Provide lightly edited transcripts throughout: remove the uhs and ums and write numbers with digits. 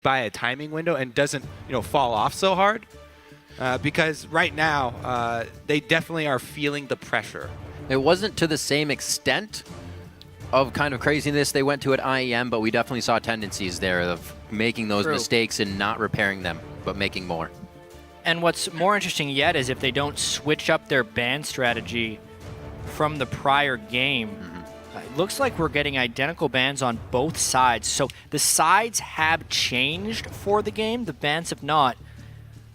by a timing window and doesn't, fall off so hard. Because right now, they definitely are feeling the pressure. It wasn't to the same extent of kind of craziness they went to at IEM, but we definitely saw tendencies there of making those mistakes and not repairing them, but making more. And what's more interesting yet is if they don't switch up their ban strategy from the prior game. It looks like we're getting identical bans on both sides. So the sides have changed for the game. The bans have not.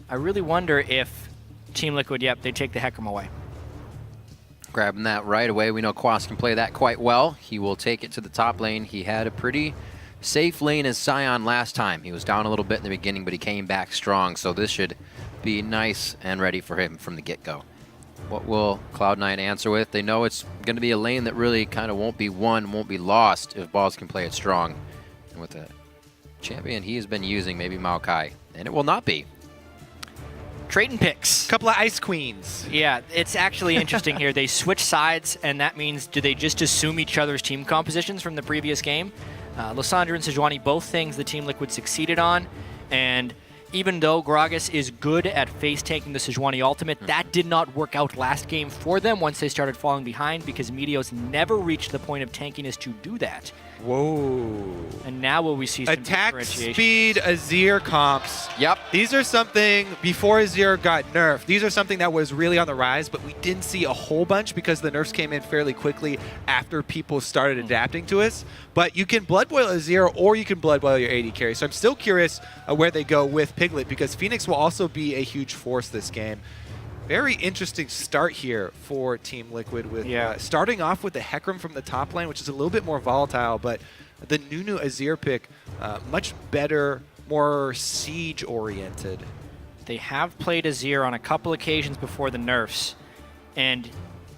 I really wonder if Team Liquid, they take the Hecarim away. Grabbing that right away. We know Quas can play that quite well. He will take it to the top lane. He had a pretty safe lane as Sion last time. He was down a little bit in the beginning, but he came back strong. So this should be nice and ready for him from the get-go. What will Cloud9 answer with? They know it's going to be a lane that really kind of won't be won, won't be lost if Balls can play it strong. And with the champion he has been using, maybe Maokai, and it will not be. Trading picks. Couple of Ice Queens. Yeah, it's actually interesting here. They switch sides, and that means do they just assume each other's team compositions from the previous game? Lissandra and Sejuani, both things the Team Liquid succeeded on, and even though Gragas is good at face-tanking the Sejuani ultimate, that did not work out last game for them once they started falling behind because Meteos never reached the point of tankiness to do that. Whoa. And now will we see some attack differentiation. speed Azir comps. Yep. These are something, before Azir got nerfed, these are something that was really on the rise, but we didn't see a whole bunch because the nerfs came in fairly quickly after people started adapting to us. But you can Blood Boil Azir or you can Blood Boil your AD carry. So I'm still curious where they go with Piglet because Phoenix will also be a huge force this game. Very interesting start here for Team Liquid with starting off with the Hecarim from the top lane, which is a little bit more volatile, but the Nunu Azir pick, much better, more siege-oriented. They have played Azir on a couple occasions before the nerfs, and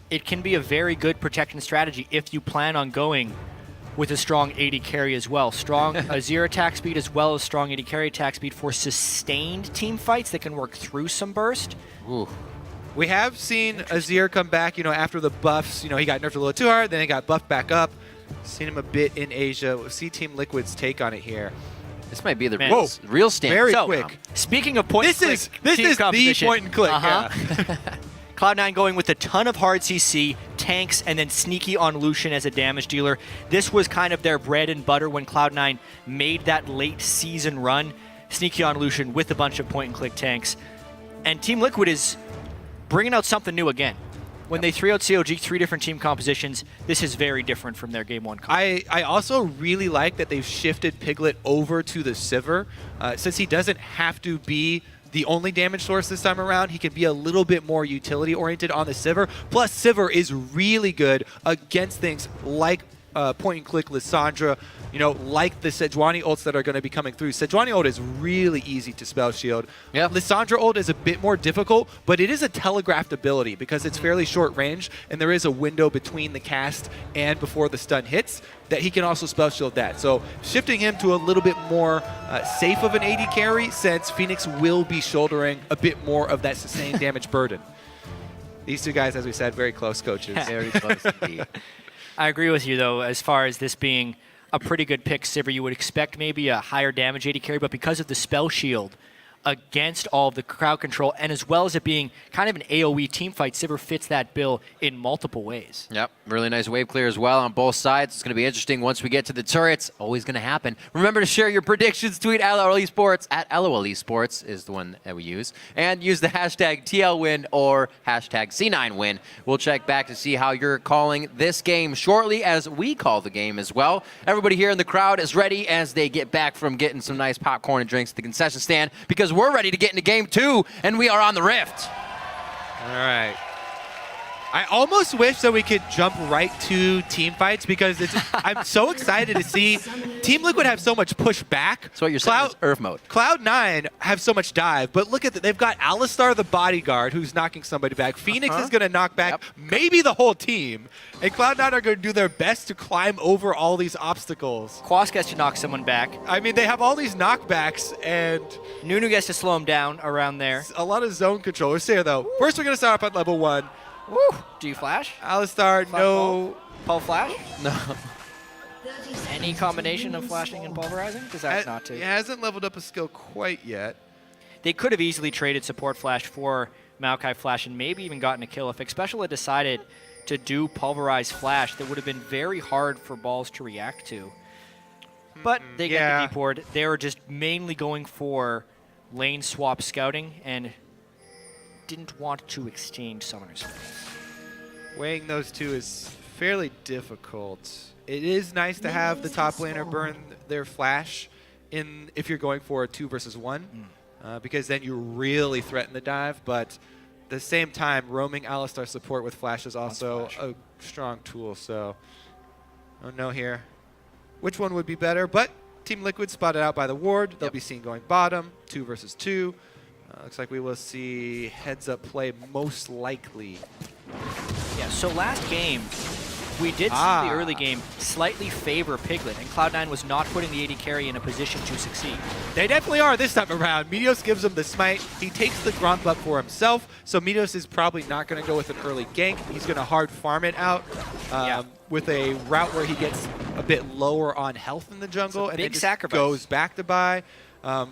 it can be a very good protection strategy if you plan on going with a strong AD carry as well. Strong Azir attack speed as well as strong AD carry attack speed for sustained team fights that can work through some burst. Ooh. We have seen Azir come back, after the buffs. He got nerfed a little too hard, then he got buffed back up. Seen him a bit in Asia. We'll see Team Liquid's take on it here. This might be the real stand. Very quick. Speaking of point and click, this team is the point and click. Cloud9 going with a ton of hard CC, tanks, and then sneaky on Lucian as a damage dealer. This was kind of their bread and butter when Cloud9 made that late season run. Sneaky on Lucian with a bunch of point and click tanks. And Team Liquid is bringing out something new again. When they 3-0 COG, 3 different team compositions, this is very different from their Game 1 comp. I also really like that they've shifted Piglet over to the Sivir. Since he doesn't have to be the only damage source this time around, he can be a little bit more utility-oriented on the Sivir. Plus, Sivir is really good against things like point-and-click Lissandra, like the Sejuani ults that are going to be coming through. Sejuani ult is really easy to spell shield. Yep. Lissandra ult is a bit more difficult, but it is a telegraphed ability because it's fairly short range, and there is a window between the cast and before the stun hits that he can also spell shield that. So shifting him to a little bit more safe of an AD carry, since Phoenix will be shouldering a bit more of that sustained damage burden. These two guys, as we said, very close coaches. Very close indeed. I agree with you, though, as far as this being a pretty good pick, Sivir. You would expect maybe a higher damage AD carry, but because of the spell shield against all of the crowd control, and as well as it being kind of an AoE team fight, Sivir fits that bill in multiple ways. Yep, really nice wave clear as well on both sides. It's going to be interesting once we get to the turrets. Always going to happen. Remember to share your predictions. Tweet LOL Esports, at LOL Esports is the one that we use. And use the hashtag TLWin or hashtag C9Win. We'll check back to see how you're calling this game shortly as we call the game as well. Everybody here in the crowd is ready as they get back from getting some nice popcorn and drinks at the concession stand, because we're ready to get into game 2, and we are on the Rift. All right. I almost wish that we could jump right to team fights because I'm so excited to see Team Liquid have so much push back. That's what you're saying is Earth mode. Cloud9 have so much dive, but look at that. They've got Alistar the bodyguard who's knocking somebody back. Phoenix is going to knock back maybe the whole team. And Cloud9 are going to do their best to climb over all these obstacles. Quas gets to knock someone back. I mean, they have all these knockbacks, and Nunu gets to slow him down around there. a lot of zone control. We'll see here, though. First, we're going to start off at level 1. Woo! Do you flash? Alistar, no. Paul flash? No. Any combination of flashing and pulverizing? Does that not It to? hasn't leveled up a skill quite yet. They could have easily traded support flash for Maokai flash and maybe even gotten a kill. If Xpecial had decided to do pulverize flash, that would have been very hard for balls to react to. But they get the deep ward. They were just mainly going for lane swap scouting and didn't want to exchange summoners. Weighing those two is fairly difficult. It is nice to have the top laner burn their flash if you're going for a 2 versus 1, because then you really threaten the dive. But at the same time, roaming Alistar support with flash is also a strong tool. So, oh no here. Which one would be better? But Team Liquid spotted out by the ward. They'll be seen going bottom, 2 versus 2. Looks like we will see heads-up play most likely. Yeah, so last game, we did see the early game slightly favor Piglet, and Cloud9 was not putting the AD carry in a position to succeed. They definitely are this time around. Meteos gives him the smite. He takes the Gromp up for himself, so Meteos is probably not going to go with an early gank. He's going to hard farm it out with a route where he gets a bit lower on health in the jungle and then just goes back to buy.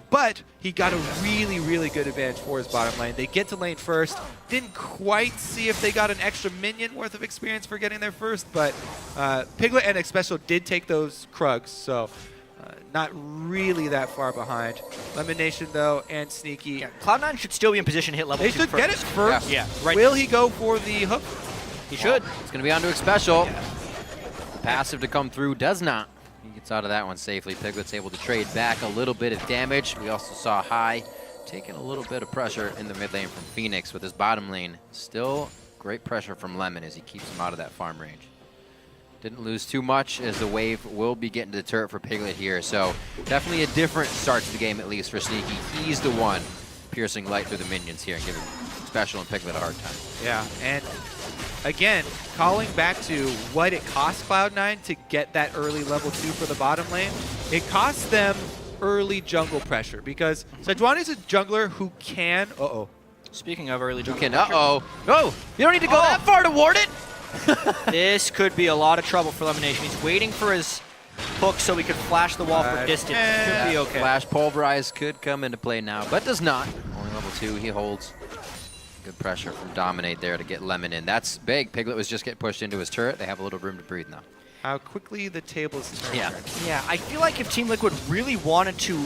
But he got a really, really good advantage for his bottom lane. They get to lane first. Didn't quite see if they got an extra minion worth of experience for getting there first, but Piglet and Xpecial did take those Krugs, so not really that far behind. Lemonation, though, and Sneaky. Yeah, Cloud9 should still be in position to hit level 2 They should get it first. Yeah, right. Will he go for the hook? He should. It's going to be on to Xpecial. The passive to come through does not. He gets out of that one safely. Piglet's able to trade back a little bit of damage. We also saw High taking a little bit of pressure in the mid lane from Phoenix with his bottom lane. Still great pressure from Lemon as he keeps him out of that farm range. Didn't lose too much as the wave will be getting to the turret for Piglet here. So definitely a different start to the game, at least for Sneaky. He's the one piercing light through the minions here and giving Xpecial and Piglet a hard time. Yeah, and again, calling back to what it cost Cloud9 to get that early level 2 for the bottom lane, it costs them early jungle pressure because Sejuani is a jungler who can... Speaking of early jungle pressure. No, you don't need to go that far to ward it. This could be a lot of trouble for Lemonation. He's waiting for his hook so he could flash the wall from distance. Could be okay. Flash Pulverize could come into play now, but does not. Only level 2, he holds. Good pressure from Dominate there to get Lemon in. That's big. Piglet was just getting pushed into his turret. They have a little room to breathe now. How quickly the tables turn. Yeah, I feel like if Team Liquid really wanted to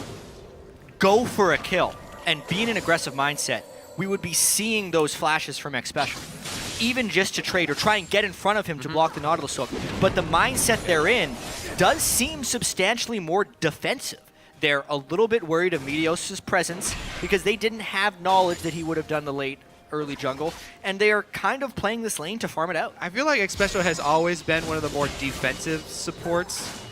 go for a kill and be in an aggressive mindset, we would be seeing those flashes from Xpecial, even just to trade or try and get in front of him to block the Nautilus hook. But the mindset they're in does seem substantially more defensive. They're a little bit worried of Meteos' presence because they didn't have knowledge that he would have done the late early jungle, and they are kind of playing this lane to farm it out. I feel like Xpecial has always been one of the more defensive supports.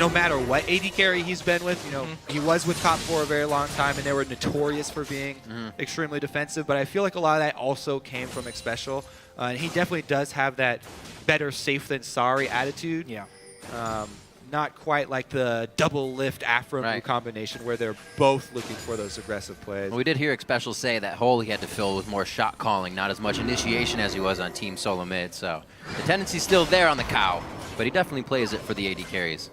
No matter what AD carry he's been with, you know, he was with top 4 a very long time, and they were notorious for being extremely defensive. But I feel like a lot of that also came from Xpecial, and he definitely does have that better safe than sorry attitude. Yeah. Not quite like the double lift Afro combination where they're both looking for those aggressive plays. Well, we did hear Xpecial say that hole he had to fill with more shot calling, not as much initiation as he was on Team Solo Mid. So the tendency's still there on the cow, but he definitely plays it for the AD carries.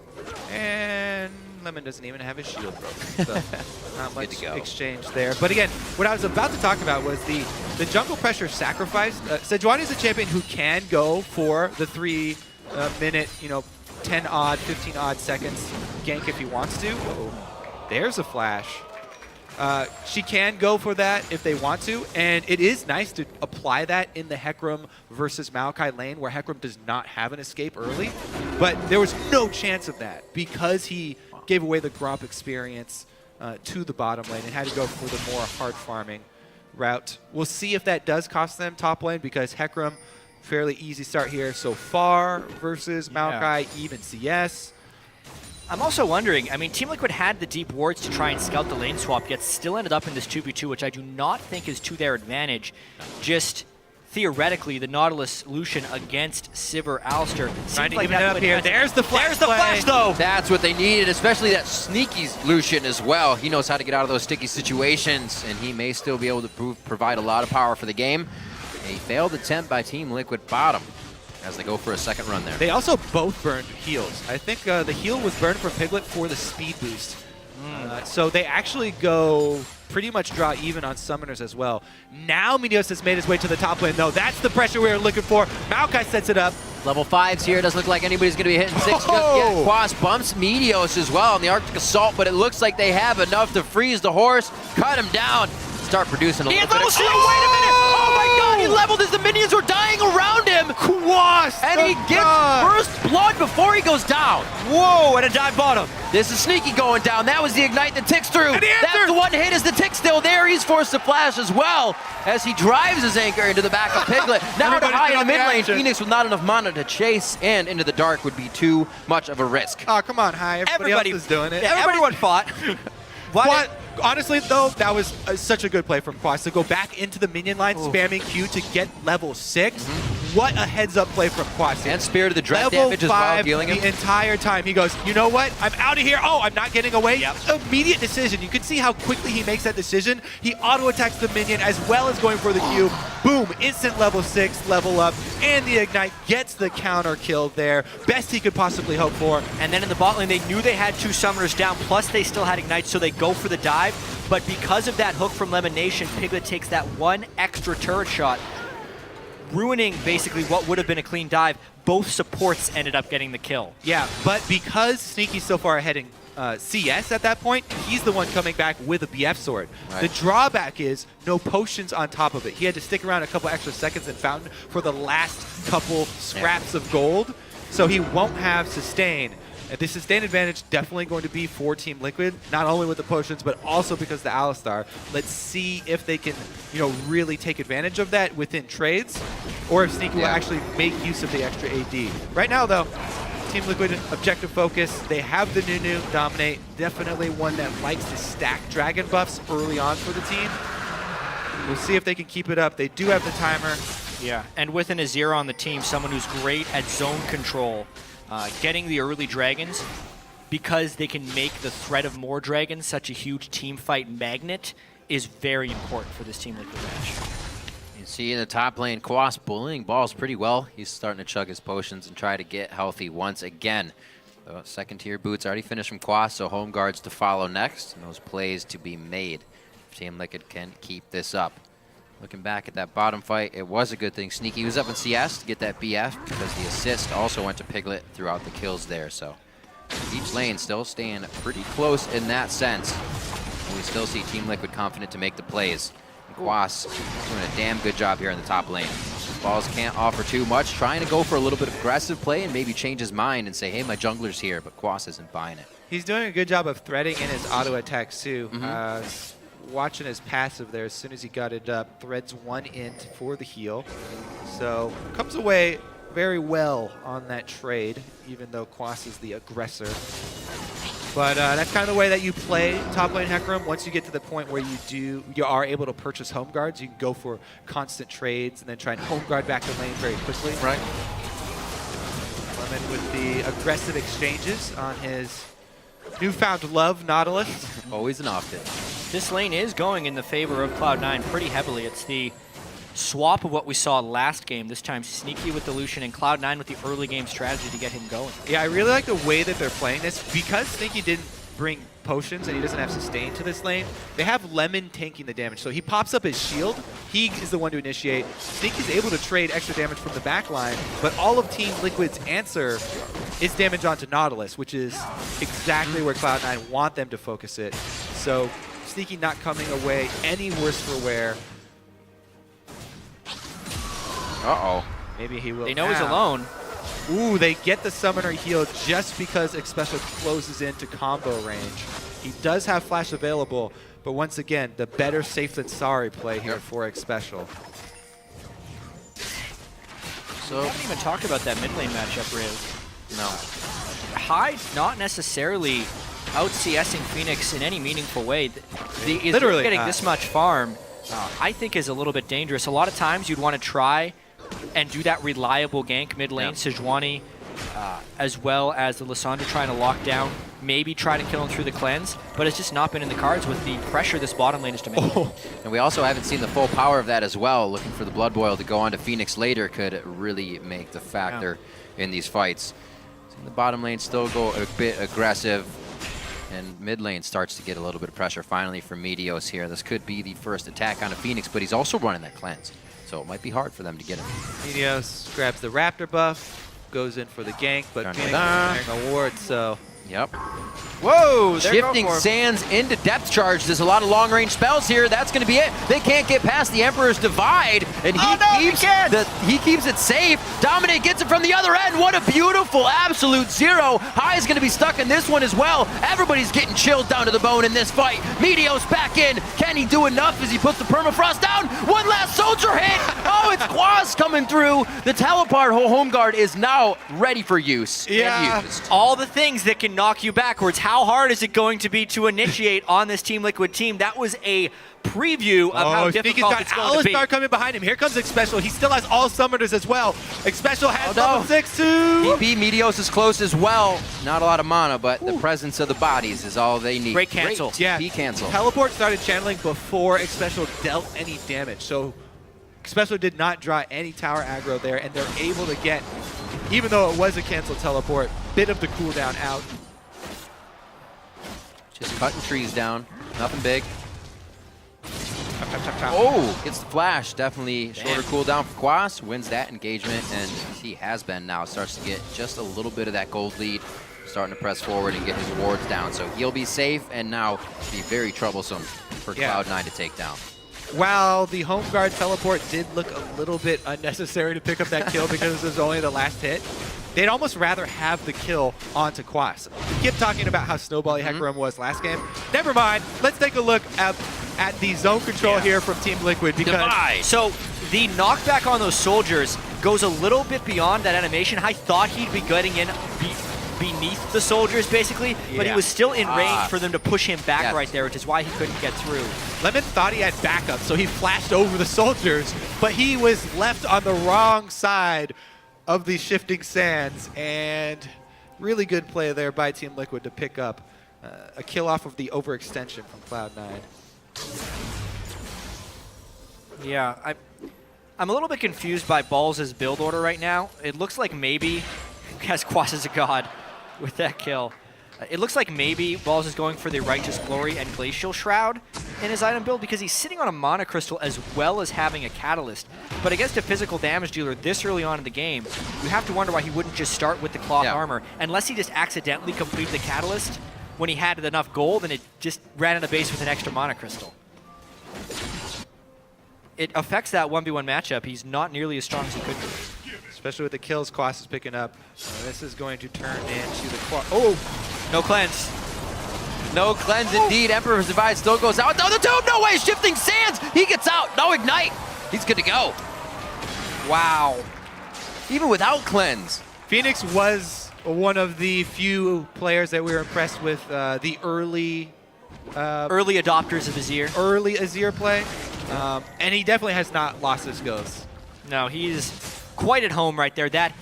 And Lemon doesn't even have his shield broken, so not much exchange there. But again, what I was about to talk about was the jungle pressure sacrifice. Sejuani is a champion who can go for the 3-minute, 10-odd, 15-odd seconds gank if he wants to. There's a flash. She can go for that if they want to, and it is nice to apply that in the Hecarim versus Maokai lane where Hecarim does not have an escape early, but there was no chance of that because he gave away the Gromp experience to the bottom lane and had to go for the more hard farming route. We'll see if that does cost them top lane because Hecarim, fairly easy start here so far versus Maokai, even CS. I'm also wondering, I mean, Team Liquid had the deep wards to try and scout the lane swap, yet still ended up in this 2v2, which I do not think is to their advantage. Just theoretically, the Nautilus Lucian against Sivir Alistar. Trying to even it up here. There's the flash. There's the flash, though. That's what they needed, especially that sneaky Lucian as well. He knows how to get out of those sticky situations, and he may still be able to provide a lot of power for the game. A failed attempt by Team Liquid bottom. as they go for a second run there. They also both burned heals. I think the heal was burned for Piglet for the speed boost. So they actually go pretty much draw even on summoners as well. Now Meteos has made his way to the top lane, though. That's the pressure we were looking for. Maokai sets it up. Level 5s here. Doesn't look like anybody's going to be hitting 6 just Oh! yet. Quas bumps Meteos as well on the Arctic Assault, but it looks like they have enough to freeze the horse, cut him down, start producing a He little has bit of... level 0, wait a minute! Oh my god, he leveled as the minions were dying around him! Quas! And he gets first blood before he goes down. Whoa, and a dive bottom. This is Sneaky going down. That was the ignite that ticks through. And he That's answered. the one hit. Is the tick still there? He's forced to flash as well as he drives his anchor into the back of Piglet. Now to Everybody's high in in the on the mid lane. action. Phoenix with not enough mana to chase and into the dark would be too much of a risk. Oh, come on, Hi. Everybody else is doing it. Yeah, everyone fought. Quas, honestly, though, that was such a good play from Quas to go back into the minion line, spamming Q to get level 6. What a heads-up play from Quas. And Spirit of the Dread Level damage as well, 5 healing him. the entire time. He goes, you know what? I'm out of here. Oh, I'm not getting away. Yep. Immediate decision. You can see how quickly he makes that decision. He auto-attacks the minion as well as going for the Q. Boom, instant level 6, level up, and the Ignite gets the counter kill there. Best he could possibly hope for. And then in the bot lane, they knew they had 2 summoners down, plus they still had Ignite, so they go for the dive. But because of that hook from Lemon Nation, Piglet takes that one extra turret shot, ruining basically what would have been a clean dive. Both supports ended up getting the kill. Yeah, but because Sneaky's so far ahead in CS at that point, he's the one coming back with a BF sword. Right. The drawback is no potions on top of it. He had to stick around a couple extra seconds in Fountain for the last couple scraps of gold, so he won't have sustain. And the sustain advantage definitely going to be for Team Liquid, not only with the potions, but also because the Alistar. Let's see if they can, really take advantage of that within trades, or if Sneaky will actually make use of the extra AD. Right now, though, Team Liquid objective focus. They have the Nunu dominate. Definitely one that likes to stack dragon buffs early on for the team. We'll see if they can keep it up. They do have the timer. Yeah, and with an Azir on the team, someone who's great at zone control, getting the early dragons, because they can make the threat of more dragons such a huge team fight magnet, is very important for this Team Liquid match. You see in the top lane, Quas bullying balls pretty well. He's starting to chug his potions and try to get healthy once again. The second tier boots already finished from Quas, so home guards to follow next, and those plays to be made if Team Liquid can keep this up. Looking back at that bottom fight, it was a good thing Sneaky was up in CS to get that BF because the assist also went to Piglet throughout the kills there. So each lane still staying pretty close in that sense. And we still see Team Liquid confident to make the plays. And Quas doing a damn good job here in the top lane. Balls can't offer too much, trying to go for a little bit of aggressive play and maybe change his mind and say, hey, my jungler's here, but Quas isn't buying it. He's doing a good job of threading in his auto attacks too. Watching his passive there, as soon as he got it up, threads one int for the heal. So comes away very well on that trade, even though Quas is the aggressor. But that's kind of the way that you play top lane Hecarim. Once you get to the point where you are able to purchase home guards, you can go for constant trades and then try and home guard back the lane very quickly. Right. Lemon with the aggressive exchanges on his newfound love, Nautilus. Always and often. This lane is going in the favor of Cloud9 pretty heavily. It's the swap of what we saw last game. This time Sneaky with the Lucian and Cloud9 with the early game strategy to get him going. Yeah, I really like the way that they're playing this. Because Sneaky didn't bring potions and he doesn't have sustain to this lane, they have Lemon tanking the damage. So he pops up his shield. He is the one to initiate. Sneaky's able to trade extra damage from the back line, but all of Team Liquid's answer is damage onto Nautilus, which is exactly where Cloud9 want them to focus it. So Sneaky not coming away any worse for wear. Uh-oh. Maybe he will. They know he's now. alone. Ooh, they get the summoner healed just because Xpecial closes into combo range. He does have flash available, but once again, the better safe than sorry play here for Xpecial. So, We haven't even talked about that mid lane matchup, Riz. no. Hyde not necessarily out CSing Phoenix in any meaningful way. Literally getting not. this much farm, I think is a little bit dangerous. A lot of times you'd want to try and do that reliable gank mid lane, Sejuani, as well as the Lissandra trying to lock down maybe try to kill him through the cleanse, but it's just not been in the cards with the pressure this bottom lane is demanding. Oh. And we also haven't seen the full power of that as well. Looking for the Blood Boil to go on to Phoenix later could really make the factor in these fights. So the bottom lane still go a bit aggressive, and mid lane starts to get a little bit of pressure finally for Meteos here. This could be the first attack on a Phoenix, but he's also running that cleanse, so it might be hard for them to get him. Meteos grabs the Raptor buff, goes in for the gank, but Dun, Phoenix dun, is carrying a ward, so... Yep. Whoa! Shifting Sands into depth charge. There's a lot of long-range spells here. That's going to be it. They can't get past the Emperor's Divide, and he keeps it safe. Dominate gets it from the other end. What a beautiful absolute zero. High is going to be stuck in this one as well. Everybody's getting chilled down to the bone in this fight. Meteos back in. Can he do enough as he puts the permafrost down? One last soldier hit. Oh, it's Quas coming through. The teleport home guard is now ready for use. Yeah. And used. All the things that can knock you backwards. How hard is it going to be to initiate on this Team Liquid team? That was a preview of how difficult it's going to be. Alistar coming behind him. Here comes Xpecial. He still has all summoners as well. Xpecial has level 6 too. DP Meteos is close as well. Not a lot of mana, but the presence of the bodies is all they need. Great cancel. Yeah. Be cancel. Teleport started channeling before Xpecial dealt any damage, so Xpecial did not draw any tower aggro there, and they're able to get, even though it was a cancel teleport, bit of the cooldown out. Just cutting trees down. Nothing big. Chop, chop, chop, chop. Oh, gets the flash. Definitely shorter cooldown for Quas. Wins that engagement, and he has been now. Starts to get just a little bit of that gold lead. Starting to press forward and get his wards down. So he'll be safe and now be very troublesome for Cloud9 to take down. While the home guard teleport did look a little bit unnecessary to pick up that kill because it was only the last hit, they'd almost rather have the kill onto Quas. We kept talking about how snowbally Hecarim was last game. Never mind. Let's take a look at the zone control here from Team Liquid. Because So the knockback on those soldiers goes a little bit beyond that animation. I thought he'd be getting in beneath the soldiers, basically, but he was still in range for them to push him back right there, which is why he couldn't get through. Lemon thought he had backup, so he flashed over the soldiers, but he was left on the wrong side of the shifting sands, and really good play there by Team Liquid to pick up a kill off of the overextension from Cloud9. Yeah, I'm a little bit confused by Balls' build order right now. It looks like maybe, as Quas is a god with that kill, it looks like maybe Balls is going for the Righteous Glory and Glacial Shroud in his item build because he's sitting on a Mana Crystal as well as having a Catalyst. But against a physical damage dealer this early on in the game, you have to wonder why he wouldn't just start with the Cloth Armor, unless he just accidentally completed the Catalyst when he had enough gold and it just ran into base with an extra Mana Crystal. It affects that 1v1 matchup. He's not nearly as strong as he could be. Especially with the kills Quas is picking up. This is going to turn into the Oh! No cleanse. No cleanse indeed. Emperor's Divide still goes out. No, the tomb! No way! Shifting Sands! He gets out! No ignite! He's good to go. Wow. Even without cleanse. Phoenix was one of the few players that we were impressed with the early adopters of Azir. Early Azir play. And he definitely has not lost his ghosts. No, he's quite at home right there. That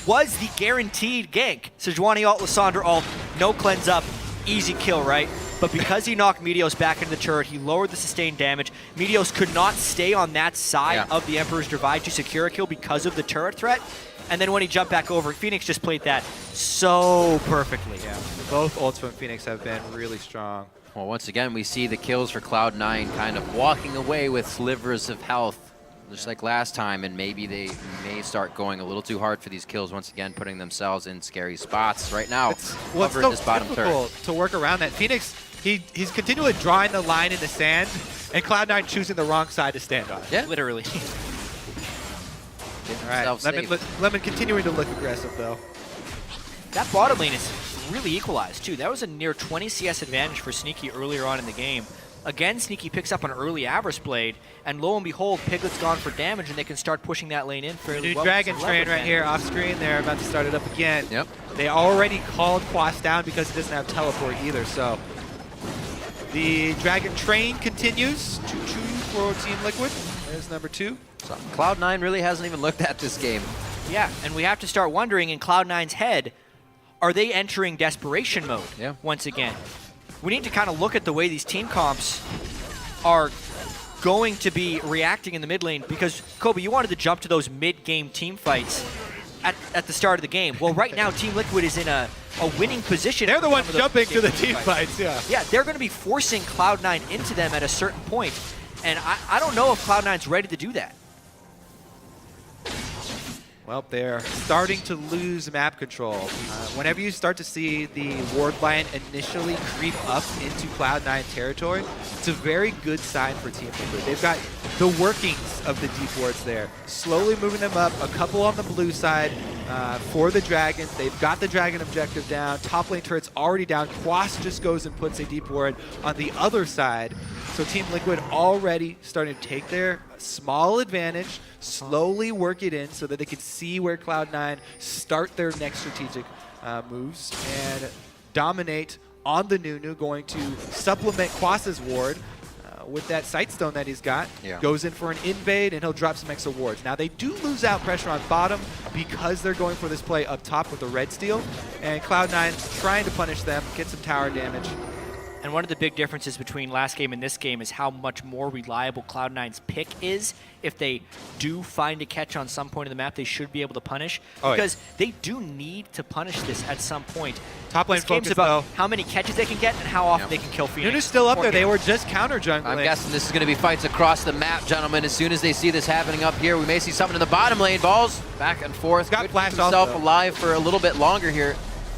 was the guaranteed gank. Sejuani ult, Lissandra ult, no cleanse up, easy kill, right? But because he knocked Meteos back into the turret, he lowered the sustained damage. Meteos could not stay on that side of the Emperor's Divide to secure a kill because of the turret threat. And then when he jumped back over, Phoenix just played that so perfectly. Yeah, both ults from Phoenix have been really strong. Well, once again, we see the kills for Cloud9 kind of walking away with slivers of health, just like last time, and maybe they may start going a little too hard for these kills once again, putting themselves in scary spots right now. It's this bottom difficult to work around that. Phoenix, he's continually drawing the line in the sand, and Cloud9 choosing the wrong side to stand on. Yeah, literally. All right, Lemon continuing to look aggressive though. That bottom lane is really equalized too. That was a near 20 CS advantage for Sneaky earlier on in the game. Again, Sneaky picks up an early Avarice Blade, and lo and behold, Piglet's gone for damage, and they can start pushing that lane in fairly New well. Dragon Train right here off screen. They're about to start it up again. Yep. They already called Quas down because he doesn't have teleport either, so the Dragon Train continues. 2-2 for Team Liquid. There's number 2. So Cloud9 really hasn't even looked at this game. Yeah, and we have to start wondering in Cloud9's head, are they entering desperation mode once again? We need to kind of look at the way these team comps are going to be reacting in the mid lane, because, Kobe, you wanted to jump to those mid-game team fights at the start of the game. Well, right now, Team Liquid is in a winning position. They're the ones jumping to the team fights, yeah. Yeah, they're going to be forcing Cloud9 into them at a certain point, and I don't know if Cloud9's ready to do that. Well, they're starting to lose map control. Whenever you start to see the ward line initially creep up into Cloud9 territory, it's a very good sign for Team Liquid. They've got the workings of the deep wards there, slowly moving them up, a couple on the blue side for the Dragon. They've got the Dragon objective down, top lane turret's already down, Quas just goes and puts a deep ward on the other side. So Team Liquid already starting to take their small advantage, slowly work it in so that they can see where Cloud9 start their next strategic moves and dominate on the Nunu, going to supplement Quas's ward with that Sightstone that he's got. Goes in for an invade and he'll drop some extra wards. Now they do lose out pressure on bottom because they're going for this play up top with the red steel, and Cloud9 trying to punish them, get some tower damage. And one of the big differences between last game and this game is how much more reliable Cloud9's pick is. If they do find a catch on some point of the map, they should be able to punish. Because they do need to punish this at some point. Top lane this game's focus, about though. how many catches they can get and how often they can kill Phoenix. Nunu's still up there. They were just counter jungling. I'm guessing this is going to be fights across the map, gentlemen. As soon as they see this happening up here, we may see something in the bottom lane. Balls back and forth. Got flash himself alive for a little bit longer here.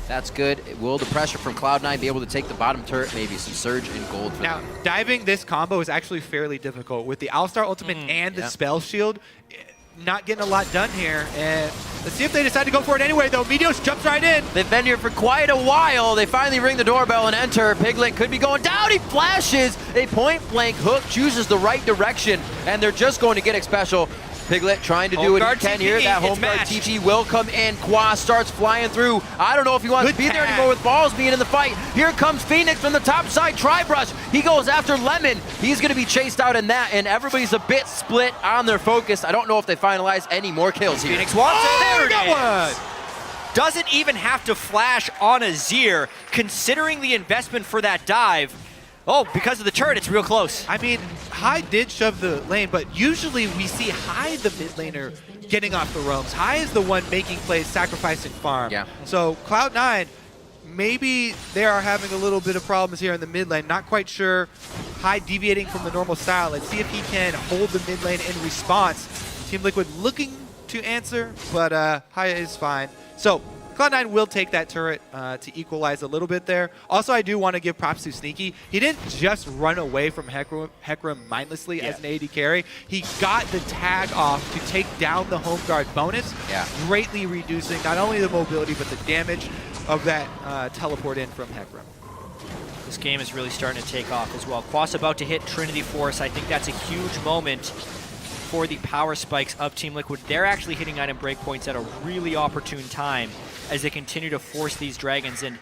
That's good. Will the pressure from Cloud9 be able to take the bottom turret? Maybe some surge in gold for now, them. Diving this combo is actually fairly difficult. With the All-Star ultimate and the spell shield, not getting a lot done here. And let's see if they decide to go for it anyway, though. Meteos jumps right in. They've been here for quite a while. They finally ring the doorbell and enter. Piglet could be going down. He flashes. A point-blank hook, chooses the right direction, and they're just going to get it special. Piglet trying to do what he can here. That home guard TP will come in. Quas starts flying through. I don't know if he wants to be there anymore with Balls being in the fight. Here comes Phoenix from the top side. Tri-brush. He goes after Lemon. He's going to be chased out in that, and everybody's a bit split on their focus. I don't know if they finalize any more kills here. Phoenix wants it. There got it is. Doesn't even have to flash on Azir, considering the investment for that dive. Oh, because of the turret, it's real close. I mean, Hai did shove the lane, but usually we see Hai, the mid laner, getting off the roams. Hai is the one making plays, sacrificing farm. So Cloud9, maybe they are having a little bit of problems here in the mid lane. Not quite sure. Hai deviating from the normal style. Let's see if he can hold the mid lane in response. Team Liquid looking to answer, but Hai is fine. So Cloud9 will take that turret to equalize a little bit there. Also, I do want to give props to Sneaky. He didn't just run away from Hecarim mindlessly as an AD carry. He got the tag off to take down the home guard bonus, greatly reducing not only the mobility but the damage of that teleport in from Hecarim. This game is really starting to take off as well. Quas about to hit Trinity Force. I think that's a huge moment for the power spikes of Team Liquid. They're actually hitting item breakpoints at a really opportune time as they continue to force these dragons and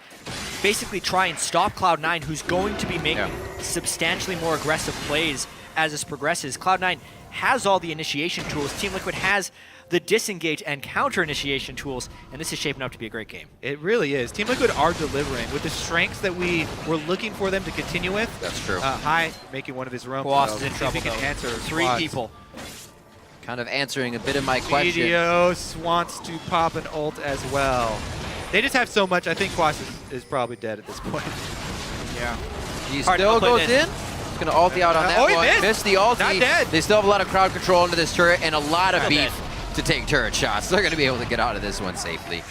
basically try and stop Cloud9, who's going to be making substantially more aggressive plays as this progresses. Cloud9 has all the initiation tools. Team Liquid has the disengage and counter initiation tools, and this is shaping up to be a great game. It really is. Team Liquid are delivering with the strengths that we were looking for them to continue with. That's true. Hai making one of his roams. Quas is in trouble, can answer three people. Kind of answering a bit of my question. Meteos wants to pop an ult as well. They just have so much. I think Quas is probably dead at this point. He still goes in. He's going to ulti out on that one. Missed the ulti. Not dead. They still have a lot of crowd control into this turret and a lot of beef to take turret shots. They're going to be able to get out of this one safely.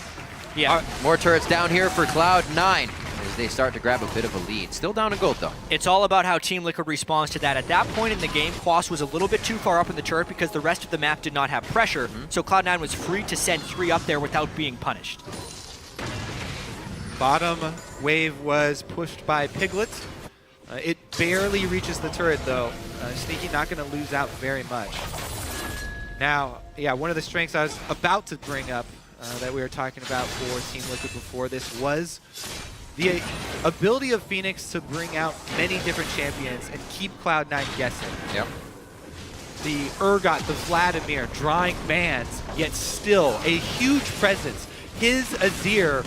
More turrets down here for Cloud9 as they start to grab a bit of a lead. Still down in gold, though. It's all about how Team Liquid responds to that. At that point in the game, Quas was a little bit too far up in the turret because the rest of the map did not have pressure, so Cloud9 was free to send 3 up there without being punished. Bottom wave was pushed by Piglet. It barely reaches the turret, though. Sneaky not going to lose out very much. Now, one of the strengths I was about to bring up that we were talking about for Team Liquid before this was the ability of Phoenix to bring out many different champions and keep Cloud9 guessing. The Urgot, the Vladimir, drawing bans, yet still a huge presence his Azir.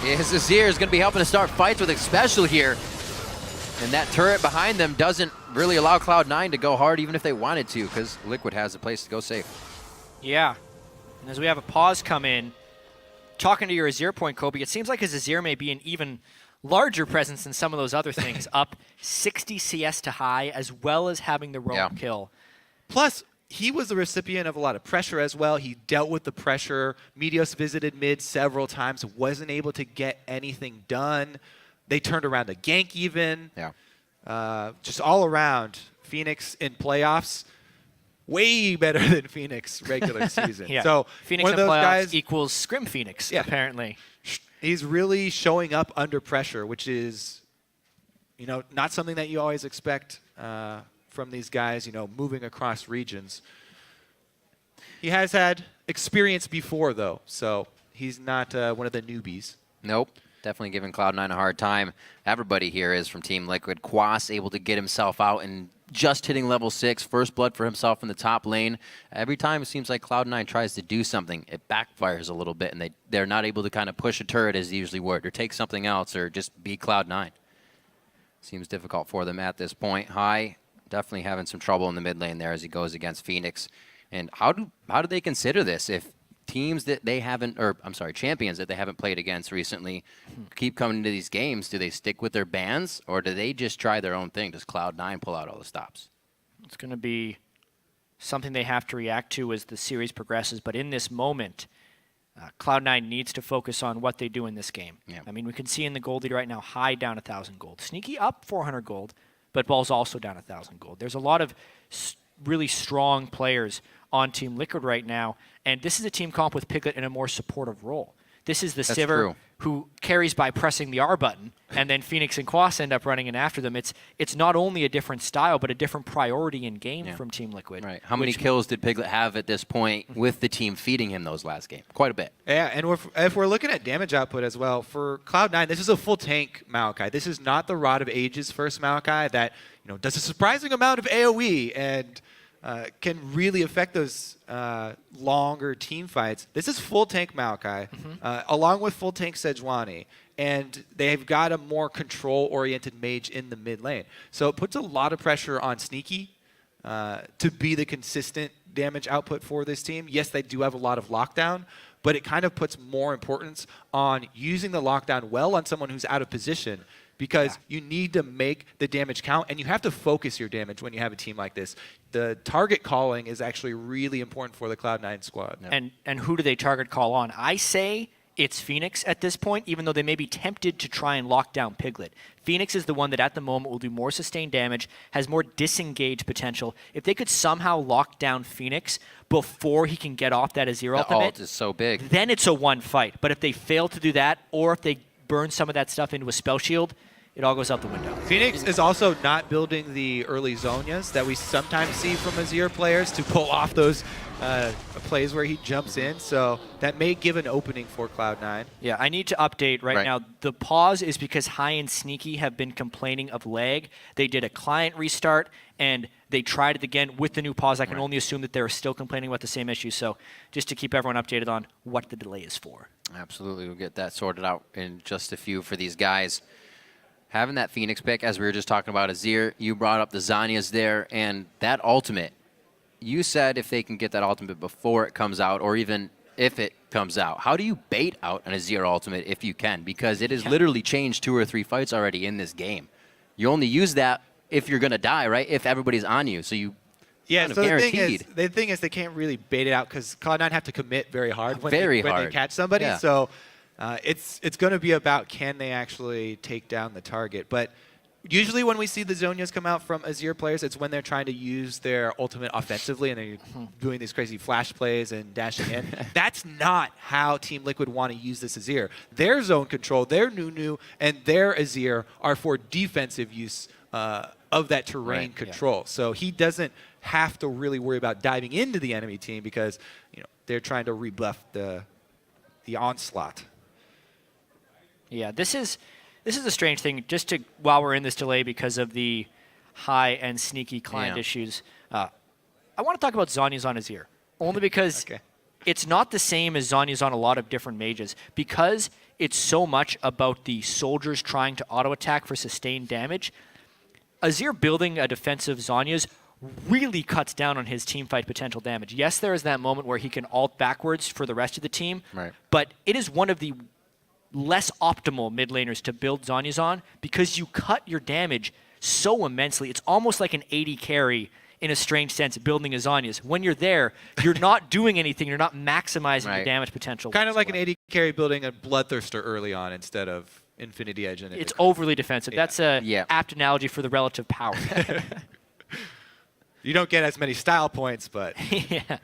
His Azir is going to be helping to start fights with Especial here. And that turret behind them doesn't really allow Cloud9 to go hard even if they wanted to, because Liquid has a place to go safe. Yeah. And as we have a pause come in, talking to your Azir point, Kobe, it seems like his Azir may be an even larger presence than some of those other things. Up 60 CS to high, as well as having the roam kill. Plus, he was the recipient of a lot of pressure as well. He dealt with the pressure. Meteos visited mid several times, wasn't able to get anything done. They turned around a gank even. Yeah. Just all around, Phoenix in playoffs, way better than Phoenix regular season. Yeah. So Phoenix one in of those playoffs guys equals Scrim Phoenix, apparently. He's really showing up under pressure, which is, not something that you always expect from these guys, moving across regions. He has had experience before, though, so he's not one of the newbies. Nope. Definitely giving Cloud9 a hard time. Everybody here is from Team Liquid. Quas able to get himself out and just hitting level 6. First blood for himself in the top lane. Every time it seems like Cloud9 tries to do something, it backfires a little bit, and they're not able to kind of push a turret as they usually would, or take something else, or just be Cloud9. Seems difficult for them at this point. High definitely having some trouble in the mid lane there as he goes against Phoenix. And how do they consider this if teams that they haven't, or I'm sorry, champions that they haven't played against recently keep coming into these games? Do they stick with their bans, or do they just try their own thing? Does Cloud9 pull out all the stops? It's going to be something they have to react to as the series progresses. But in this moment, Cloud9 needs to focus on what they do in this game. Yeah. I mean, we can see in the gold lead right now, High down 1,000 gold. Sneaky up 400 gold, but Ball's also down 1,000 gold. There's a lot of really strong players on Team Liquid right now, and this is a team comp with Piglet in a more supportive role. This is the Sivir who carries by pressing the R button, and then Phoenix and Quas end up running in after them. It's not only a different style, but a different priority in game from Team Liquid. Right. How many kills did Piglet have at this point with the team feeding him those last game? Quite a bit. Yeah, and if we're looking at damage output as well, for Cloud9, this is a full tank Maokai. This is not the Rod of Ages first Maokai that does a surprising amount of AoE and can really affect those longer team fights. This is full tank Maokai, along with full tank Sejuani, and they've got a more control-oriented mage in the mid lane. So it puts a lot of pressure on Sneaky to be the consistent damage output for this team. Yes, they do have a lot of lockdown, but it kind of puts more importance on using the lockdown well on someone who's out of position, because you need to make the damage count, and you have to focus your damage when you have a team like this. The target calling is actually really important for the Cloud9 squad. And who do they target call on? I say it's Phoenix at this point, even though they may be tempted to try and lock down Piglet. Phoenix is the one that at the moment will do more sustained damage, has more disengage potential. If they could somehow lock down Phoenix before he can get off that Azir ultimate, ult is so big. Then it's a one fight. But if they fail to do that, or if they burn some of that stuff into a spell shield, it all goes out the window. Phoenix is also not building the early Zonias that we sometimes see from Azir players to pull off those plays where he jumps in. So that may give an opening for Cloud9. Yeah, I need to update right now. The pause is because High and Sneaky have been complaining of lag. They did a client restart, and they tried it again with the new pause. I can only assume that they're still complaining about the same issue. So just to keep everyone updated on what the delay is for. Absolutely. We'll get that sorted out in just a few for these guys. Having that Phoenix pick, as we were just talking about Azir, you brought up the Zhonya's there, and that ultimate, you said if they can get that ultimate before it comes out, or even if it comes out, how do you bait out an Azir ultimate if you can? Because it has literally changed 2 or 3 fights already in this game. You only use that if you're going to die, right? If everybody's on you, so you kind of so guaranteed. the thing is they can't really bait it out because Cloud9 have to commit very hard when they catch somebody. Yeah. So it's going to be about can they actually take down the target. But usually when we see the Zonias come out from Azir players, it's when they're trying to use their ultimate offensively and they're doing these crazy flash plays and dashing in. That's not how Team Liquid want to use this Azir. Their zone control, their Nunu, and their Azir are for defensive use of that terrain control. So he doesn't have to really worry about diving into the enemy team because they're trying to rebuff the onslaught. Yeah, this is a strange thing. Just to while we're in this delay because of the High and Sneaky client issues, I want to talk about Zhonya's on Azir only because it's not the same as Zhonya's on a lot of different mages. Because it's so much about the soldiers trying to auto-attack for sustained damage, Azir building a defensive Zhonya's really cuts down on his teamfight potential damage. Yes, there is that moment where he can ult backwards for the rest of the team, but it is one of the less optimal mid laners to build Zhonya's on because you cut your damage so immensely. It's almost like an 80 carry in a strange sense, building a Zhonya's. When you're there, you're not doing anything. You're not maximizing your damage potential. Kind of like an 80 carry building a Bloodthirster early on instead of Infinity Edge. And it's overly defensive. Yeah. That's a apt analogy for the relative power. You don't get as many style points, but... yeah.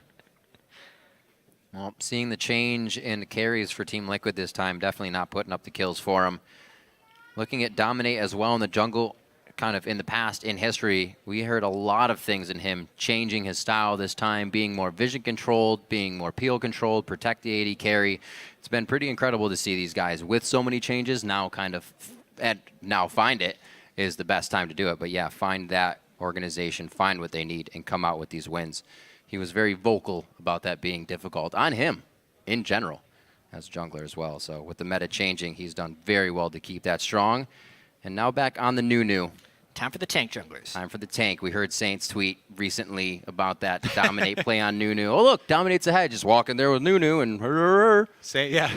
Well, seeing the change in carries for Team Liquid this time, definitely not putting up the kills for him. Looking at Dominate as well in the jungle, kind of in the past, in history, we heard a lot of things in him changing his style this time, being more vision controlled, being more peel controlled, protect the AD carry. It's been pretty incredible to see these guys with so many changes now now find it is the best time to do it. But yeah, find that organization, find what they need, and come out with these wins. He was very vocal about that being difficult on him in general as jungler as well. So with the meta changing, he's done very well to keep that strong. And now back on the Nunu. Time for the tank junglers. Time for the tank. We heard Saints tweet recently about that Dominate play on Nunu. Oh, look, Dominate's ahead. Just walking there with Nunu and... yeah.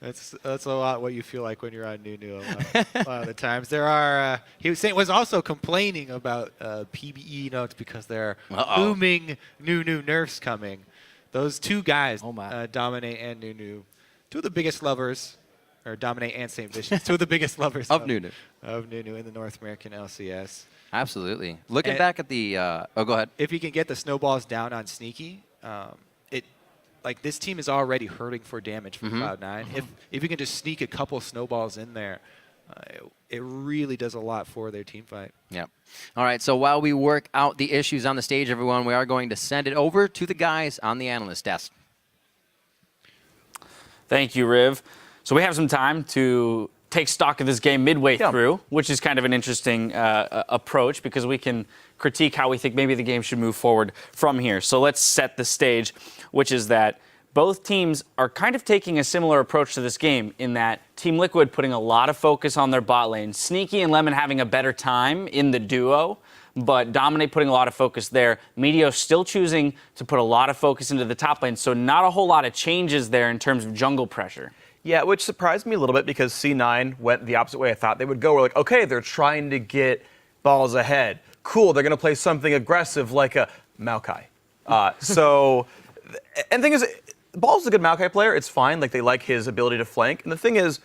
That's a lot what you feel like when you're on Nunu a lot of the times. There are Saint was also complaining about PBE notes because there are booming Nunu nerfs coming. Those two guys, Dominate and Nunu, two of the biggest lovers, or Dominate and Saint Vicious, two of the biggest lovers of Nunu in the North American LCS. Absolutely. Looking back at the go ahead. If you can get the snowballs down on Sneaky, like this team is already hurting for damage from Cloud9. If you can just sneak a couple snowballs in there, it really does a lot for their team fight. Yep. All right, so while we work out the issues on the stage, everyone, we are going to send it over to the guys on the analyst desk. Thank you, Riv. So we have some time to take stock of this game midway through, which is kind of an interesting approach because we can critique how we think maybe the game should move forward from here. So let's set the stage, which is that both teams are kind of taking a similar approach to this game in that Team Liquid putting a lot of focus on their bot lane. Sneaky and Lemon having a better time in the duo, but Dominate putting a lot of focus there. Meteor still choosing to put a lot of focus into the top lane, so not a whole lot of changes there in terms of jungle pressure. Yeah, which surprised me a little bit because C9 went the opposite way I thought they would go. We're like, okay, they're trying to get balls ahead. Cool, they're going to play something aggressive like a Maokai. And the thing is, Ball's a good Maokai player. It's fine. Like, they like his ability to flank. And the thing is,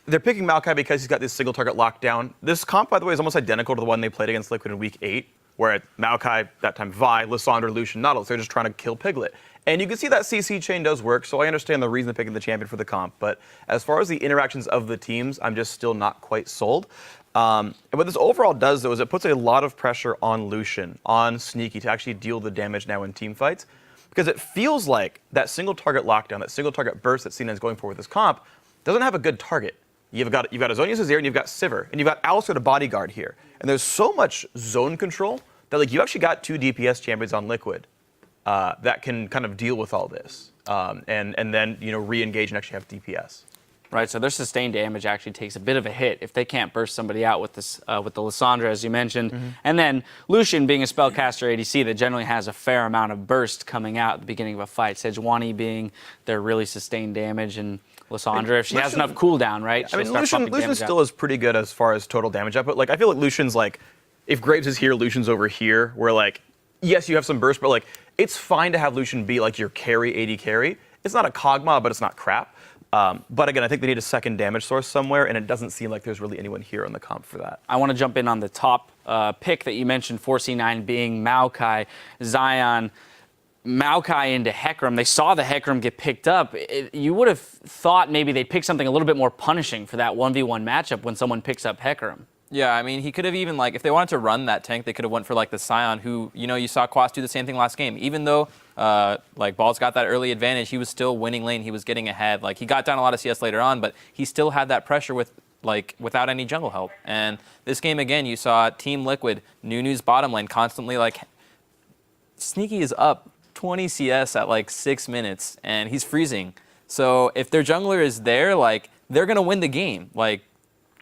they're picking Maokai because he's got this single target lockdown. This comp, by the way, is almost identical to the one they played against Liquid in Week 8, where Maokai, that time Vi, Lissandra, Lucian, Nautilus, they're just trying to kill Piglet. And you can see that CC chain does work, so I understand the reason they're picking the champion for the comp. But as far as the interactions of the teams, I'm just still not quite sold. And what this overall does, though, is it puts a lot of pressure on Lucian, on Sneaky, to actually deal the damage now in team fights. Because it feels like that single target lockdown, that single target burst that C9 is going for with this comp, doesn't have a good target. You've got Azonius Azir, and you've got Sivir, and you've got Alistar to bodyguard here. And there's so much zone control that, like, you actually got two DPS champions on Liquid that can kind of deal with all this, and then, you know, re-engage and actually have DPS. Right, so their sustained damage actually takes a bit of a hit if they can't burst somebody out with this with the Lissandra, as you mentioned. And then Lucian being a spellcaster ADC that generally has a fair amount of burst coming out at the beginning of a fight. Sejuani being their really sustained damage, and Lissandra, if she has enough cooldown, right? I mean, Lucian still is pretty good as far as total damage output. Like, I feel like Lucian's like, if Graves is here, Lucian's over here, where, like, yes, you have some burst, but, like, it's fine to have Lucian be, like, your carry, AD carry. It's not a Kog'Maw, but it's not crap. But again, I think they need a second damage source somewhere, and it doesn't seem like there's really anyone here on the comp for that. I want to jump in on the top pick that you mentioned, 4C9 being Maokai, Zion, Maokai into Hecarim. They saw the Hecarim get picked up. You would have thought maybe they'd pick something a little bit more punishing for that 1v1 matchup when someone picks up Hecarim. Yeah, I mean, he could have even, like, if they wanted to run that tank, they could have went for, like, the Scion, who, you know, you saw Quas do the same thing last game. Even though, like, Ball's got that early advantage, he was still winning lane, he was getting ahead. Like, he got down a lot of CS later on, but he still had that pressure with, like, without any jungle help. And this game, again, you saw Team Liquid, Nunu's bottom lane, constantly, like, Sneaky is up 20 CS at like 6 minutes, and he's freezing. So if their jungler is there, like, they're going to win the game. Like,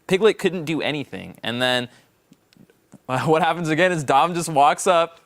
Piglet couldn't do anything. And then what happens again is Dom just walks up,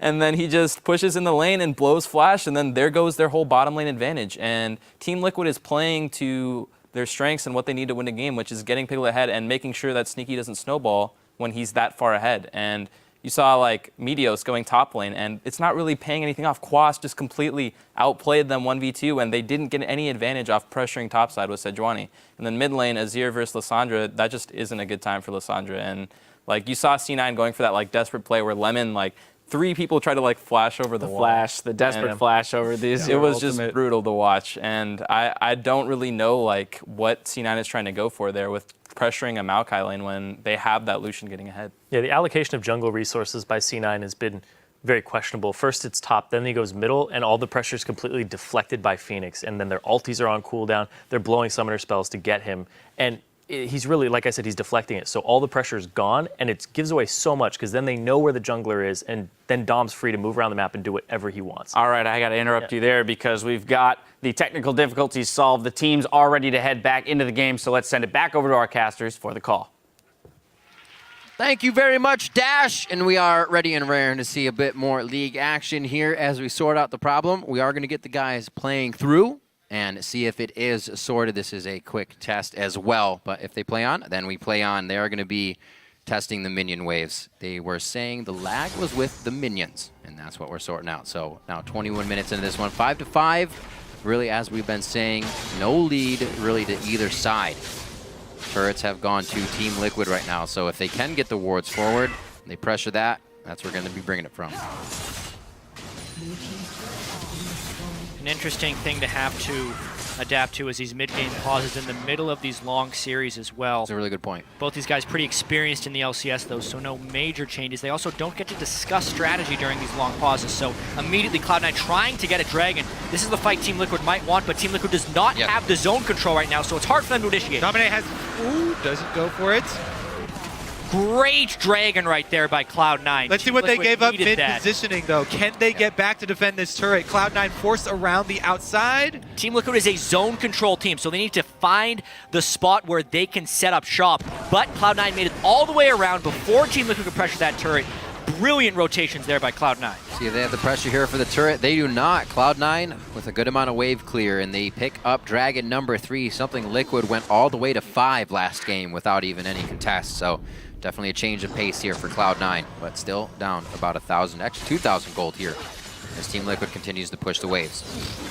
and then he just pushes in the lane and blows flash, and then there goes their whole bottom lane advantage. And Team Liquid is playing to their strengths and what they need to win the game, which is getting Piglet ahead and making sure that Sneaky doesn't snowball when he's that far ahead. And you saw like Meteos going top lane, and it's not really paying anything off. Quas just completely outplayed them 1v2, and they didn't get any advantage off pressuring topside with Sejuani. And then mid lane, Azir versus Lissandra, that just isn't a good time for Lissandra. And like you saw C9 going for that like desperate play where Lemon, like 3 people tried to like flash over the wall. Flash, the desperate flash over these. It was just brutal to watch, and I don't really know like what C9 is trying to go for there with pressuring a Maokai lane when they have that Lucian getting ahead. Yeah, the allocation of jungle resources by C9 has been very questionable. First it's top, then he goes middle, and all the pressure is completely deflected by Phoenix, and then their ultis are on cooldown. They're blowing summoner spells to get him, and he's really, like I said, he's deflecting it. So all the pressure is gone, and it gives away so much because then they know where the jungler is, and then Dom's free to move around the map and do whatever he wants. All right, I got to interrupt you there because we've got the technical difficulties solved. The team's all ready to head back into the game, so let's send it back over to our casters for the call. Thank you very much, Dash. And we are ready and raring to see a bit more league action here as we sort out the problem. We are going to get the guys playing through and see if it is sorted. This is a quick test as well, but if they play on, then we play on. They are going to be testing the minion waves. They were saying the lag was with the minions, and that's what we're sorting out. So now 21 minutes into this one, 5-5. Really, as we've been saying, no lead really to either side. Turrets have gone to Team Liquid right now, so if they can get the wards forward, they pressure that, that's where we're going to be bringing it from. An interesting thing to have to adapt to is these mid-game pauses in the middle of these long series as well. That's a really good point. Both these guys pretty experienced in the LCS though, so no major changes. They also don't get to discuss strategy during these long pauses, so immediately Cloud9 trying to get a dragon. This is the fight Team Liquid might want, but Team Liquid does not have the zone control right now, so it's hard for them to initiate. Dominate has, doesn't go for it. Great dragon right there by Cloud9. Let's see what they gave up mid-positioning, though. Can they get back to defend this turret? Cloud9 forced around the outside. Team Liquid is a zone control team, so they need to find the spot where they can set up shop. But Cloud9 made it all the way around before Team Liquid could pressure that turret. Brilliant rotations there by Cloud9. See if they have the pressure here for the turret. They do not. Cloud9 with a good amount of wave clear, and they pick up dragon number 3. Something Liquid went all the way to 5 last game without even any contest. So definitely a change of pace here for Cloud9, but still down about 1,000, actually 2,000 gold here as Team Liquid continues to push the waves.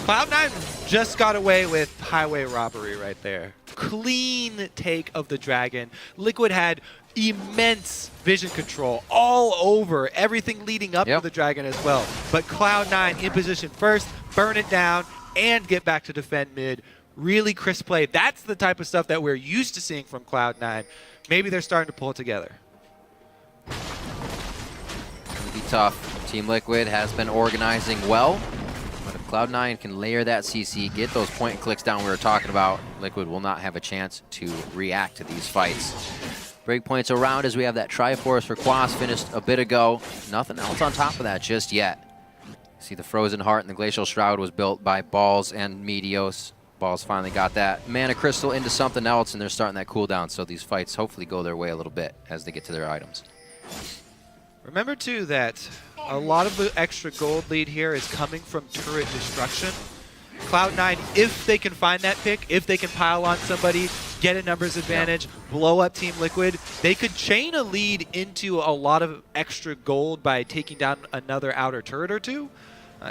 Cloud9 just got away with highway robbery right there. Clean take of the dragon. Liquid had immense vision control all over everything leading up to the dragon as well. But Cloud9 in position first, burn it down, and get back to defend mid. Really crisp play. That's the type of stuff that we're used to seeing from Cloud9. Maybe they're starting to pull it together. It'll be tough. Team Liquid has been organizing well, but if Cloud9 can layer that CC, get those point and clicks down we were talking about, Liquid will not have a chance to react to these fights. Breakpoints around as we have that Triforce for Quas finished a bit ago. Nothing else on top of that just yet. See the Frozen Heart and the Glacial Shroud was built by Balls and Meteos. Balls finally got that Mana Crystal into something else, and they're starting that cooldown, so these fights hopefully go their way a little bit as they get to their items. Remember, too, that a lot of the extra gold lead here is coming from turret destruction. Cloud9, if they can find that pick, if they can pile on somebody, get a numbers advantage, blow up Team Liquid, they could chain a lead into a lot of extra gold by taking down another outer turret or two.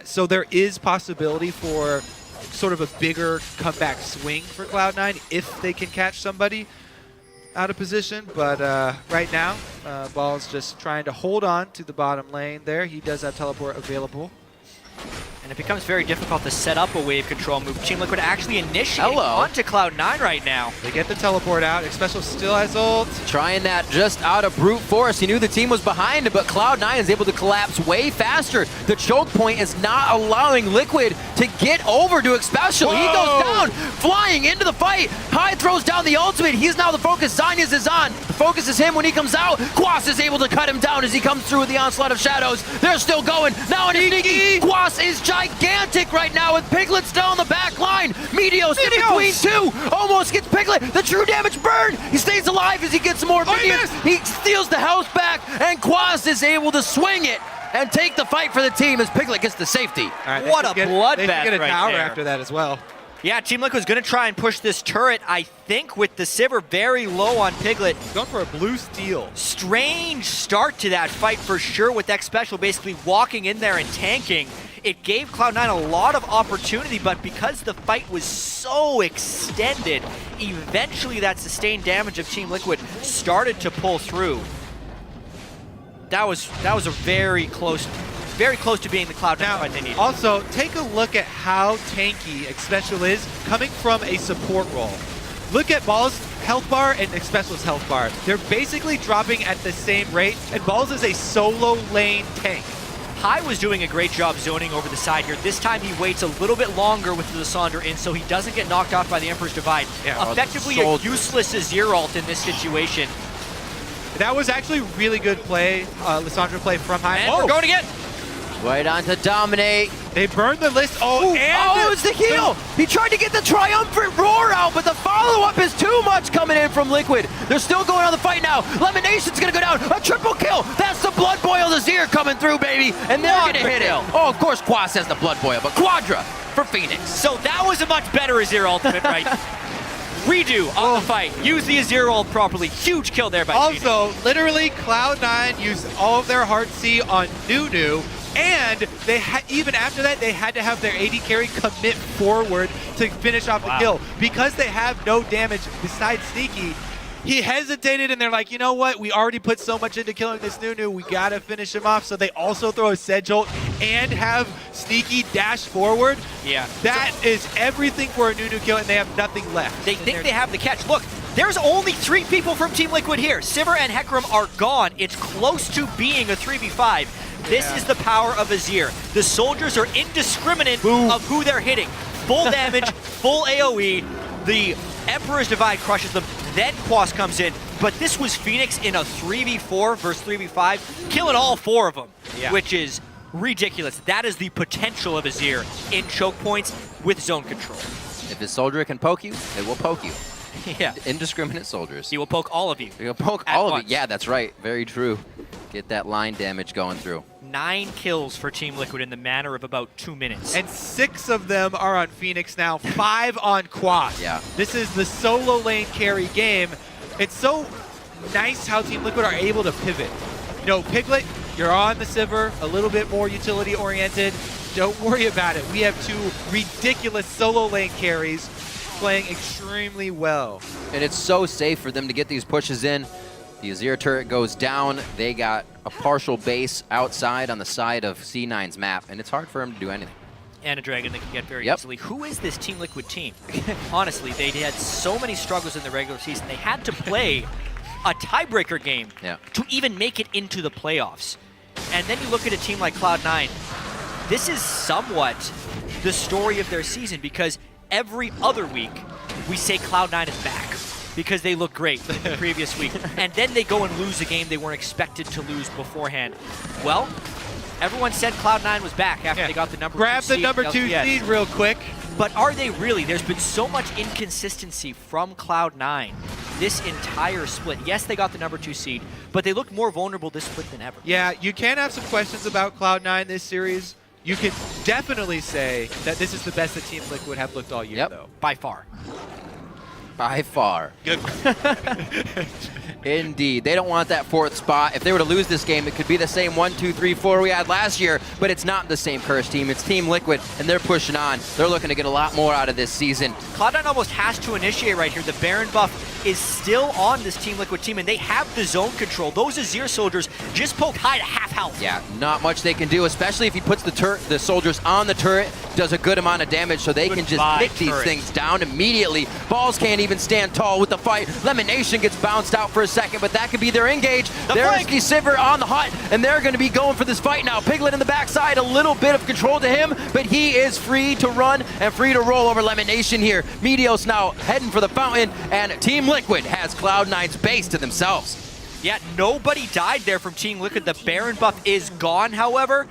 So there is possibility for sort of a bigger comeback swing for Cloud9 if they can catch somebody out of position. But right now, Ball's just trying to hold on to the bottom lane there. He does have teleport available. And And it becomes very difficult to set up a wave control move. Team Liquid actually initiating Hello. onto Cloud9 right now. They get the teleport out. Especial still has ult. Trying that just out of brute force. He knew the team was behind him, but Cloud9 is able to collapse way faster. The choke point is not allowing Liquid to get over to Expecial. He goes down, flying into the fight. High throws down the ultimate. He's now the focus. Zanyas is on. The focus is him when he comes out. Quas is able to cut him down as he comes through with the onslaught of shadows. They're still going. Now in Sneaky. Quas is gigantic right now with Piglet still on the back line. Meteos in between two. Almost gets Piglet. The true damage burn. He stays alive as he gets some more minions. He steals the house back, and Quas is able to swing it and take the fight for the team as Piglet gets the safety. All right, What a They bloodbath should get a right tower there. after that as well. Yeah, Team Liquid's going to try and push this turret, I think, with the Sivir very low on Piglet. Going for a blue steal. Strange start to that fight for sure, with Expecial basically walking in there and tanking. It gave Cloud9 a lot of opportunity, but because the fight was so extended, eventually that sustained damage of Team Liquid started to pull through. That was a very close to being the Cloud9 Now, fight they needed. also, take a look at how tanky Expecial is coming from a support role. Look at Ball's health bar and Expecial's health bar. They're basically dropping at the same rate, and Balls is a solo lane tank. High was doing a great job zoning over the side here. This time he waits a little bit longer with the Lissandra in so he doesn't get knocked off by the Emperor's Divide. Yeah, Effectively a useless Azir ult in this situation. That was actually really good play, Lissandra play from High. And we're going again. Right on to dominate. They burned the list. Oh, It's the heal! He tried to get the triumphant roar out, but the follow-up is too much coming in from Liquid. They're still going on the fight now. Lemonation's gonna go down. A triple kill. That's the Blood Boil Azir coming through, baby. And they're gonna hit it. Oh, of course Quas has the Blood Boil, but Quadra for Phoenix. So that was a much better Azir ultimate, right? Redo on the fight. Use the Azir ult properly. Huge kill there by Phoenix. Also, literally, Cloud9 used all of their Heart C on Nunu, and they even after that, they had to have their AD carry commit forward to finish off the kill. Because they have no damage besides Sneaky, he hesitated, and they're like, you know what? We already put so much into killing this Nunu. We got to finish him off. So they also throw a Sedge ult and have Sneaky dash forward. Yeah. That is everything for a Nunu kill, and they have nothing left. They think they have the catch. Look, there's only 3 people from Team Liquid here. Sivir and Hecarim are gone. It's close to being a 3v5. This is the power of Azir. The soldiers are indiscriminate of who they're hitting. Full damage, full AoE. The Emperor's Divide crushes them. Then Quas comes in. But this was Phoenix in a 3v4 versus 3v5, killing all 4 of them, which is ridiculous. That is the potential of Azir in choke points with zone control. If his soldier can poke you, it will poke you. Yeah. Indiscriminate soldiers. He will poke all of you. He'll poke at all of once. it. Yeah, that's right. Very true. Get that line damage going through. 9 kills for Team Liquid in the matter of about 2 minutes. And 6 of them are on Phoenix now, 5 on Quas. Yeah. This is the solo lane carry game. It's so nice how Team Liquid are able to pivot. You know, Piglet, you're on the Sivir, a little bit more utility oriented. Don't worry about it. We have 2 ridiculous solo lane carries playing extremely well. And it's so safe for them to get these pushes in. The Azir turret goes down. They got a partial base outside on the side of C9's map, and it's hard for him to do anything. And a dragon they can get very Yep. easily. Who is this Team Liquid team? Honestly, they had so many struggles in the regular season. They had to play a tiebreaker game to even make it into the playoffs. And then you look at a team like Cloud9. This is somewhat the story of their season, because every other week we say Cloud9 is back because they look great the previous week. And then they go and lose a game they weren't expected to lose beforehand. Well, everyone said Cloud9 was back after they got the number 2 Grab seed. the number 2 LCS. seed real quick. But are they really? There's been so much inconsistency from Cloud9 this entire split. Yes, they got the number 2 seed, but they look more vulnerable this split than ever. Yeah, you can have some questions about Cloud9 this series. You can definitely say that this is the best that Team Liquid have looked all year, though. By far. By far. Indeed. They don't want that 4th spot. If they were to lose this game, it could be the same 1, 2, 3, 4 we had last year, but it's not the same Cursed team. It's Team Liquid, and they're pushing on. They're looking to get a lot more out of this season. Cloud9 almost has to initiate right here. The Baron buff is still on this Team Liquid team, and they have the zone control. Those Azir soldiers just poke high to half health. Yeah, not much they can do, especially if he puts the soldiers on the turret, does a good amount of damage, so they can just pick these things down immediately. Balls can't even stand tall with the fight. Lemonation gets bounced out for a second, but that could be their engage. There's the Sivir on the hut, and they're going to be going for this fight now. Piglet in the backside, a little bit of control to him, but he is free to run and free to roll over Lemonation here. Meteos now heading for the fountain, and Team Liquid has Cloud9's base to themselves. Yeah, nobody died there from Team Liquid. The Baron buff is gone, however.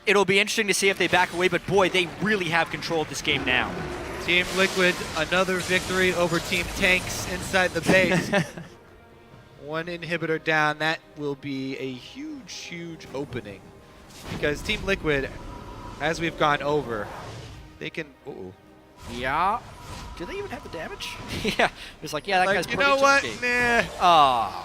It'll be interesting to see if they back away, but boy, they really have control of this game now. Team Liquid, another victory over Team Tanks inside the base. 1 inhibitor down. That will be a huge, huge opening. Because Team Liquid, as we've gone over, they can... Yeah. Do they even have the damage? Yeah. It's like, yeah, that guy's you pretty know what? tough. Nah.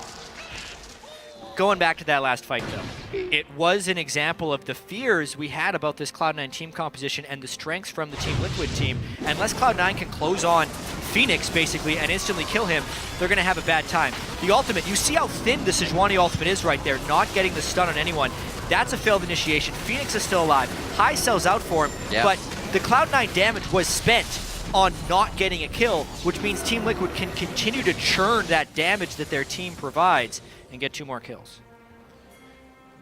Going back to that last fight, though, it was an example of the fears we had about this Cloud9 team composition and the strengths from the Team Liquid team. Unless Cloud9 can close on Phoenix, basically, and instantly kill him, they're going to have a bad time. The ultimate, you see how thin the Sejuani ultimate is right there, not getting the stun on anyone. That's a failed initiation. Phoenix is still alive. High sells out for him, but the Cloud9 damage was spent on not getting a kill, which means Team Liquid can continue to churn that damage that their team provides and get 2 more kills.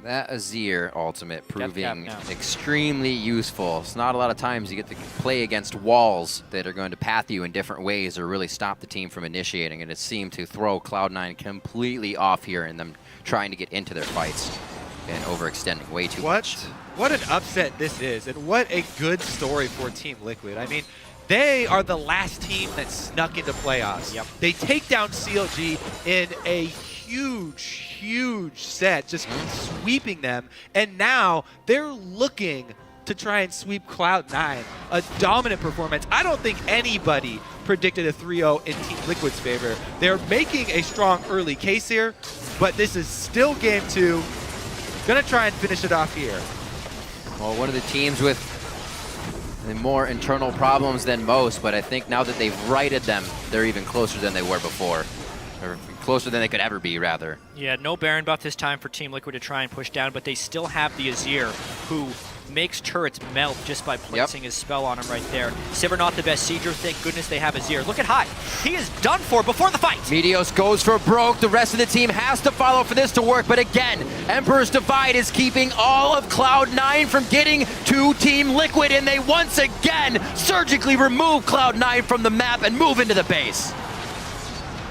That Azir ultimate proving extremely useful. It's not a lot of times you get to play against walls that are going to path you in different ways or really stop the team from initiating, and it seemed to throw Cloud9 completely off here in them trying to get into their fights and overextending way too much. What an upset this is, and what a good story for Team Liquid. I mean, they are the last team that snuck into playoffs. Yep. They take down CLG in a huge set, just sweeping them, and now they're looking to try and sweep Cloud9. A dominant performance. I don't think anybody predicted a 3-0 in Team Liquid's favor. They're making a strong early case here, but this is still game 2. Gonna try and finish it off here. Well, one of the teams with the more internal problems than most, but I think now that they've righted them, they're even closer than they were before. Or closer than they could ever be, rather. Yeah, no Baron buff this time for Team Liquid to try and push down, but they still have the Azir, who makes turrets melt just by placing his spell on him right there. Sivir not the best sieger, thank goodness they have Azir. Look at High. He is done for before the fight. Meteos goes for broke. The rest of the team has to follow for this to work, but again, Emperor's Divide is keeping all of Cloud9 from getting to Team Liquid, and they once again surgically remove Cloud9 from the map and move into the base.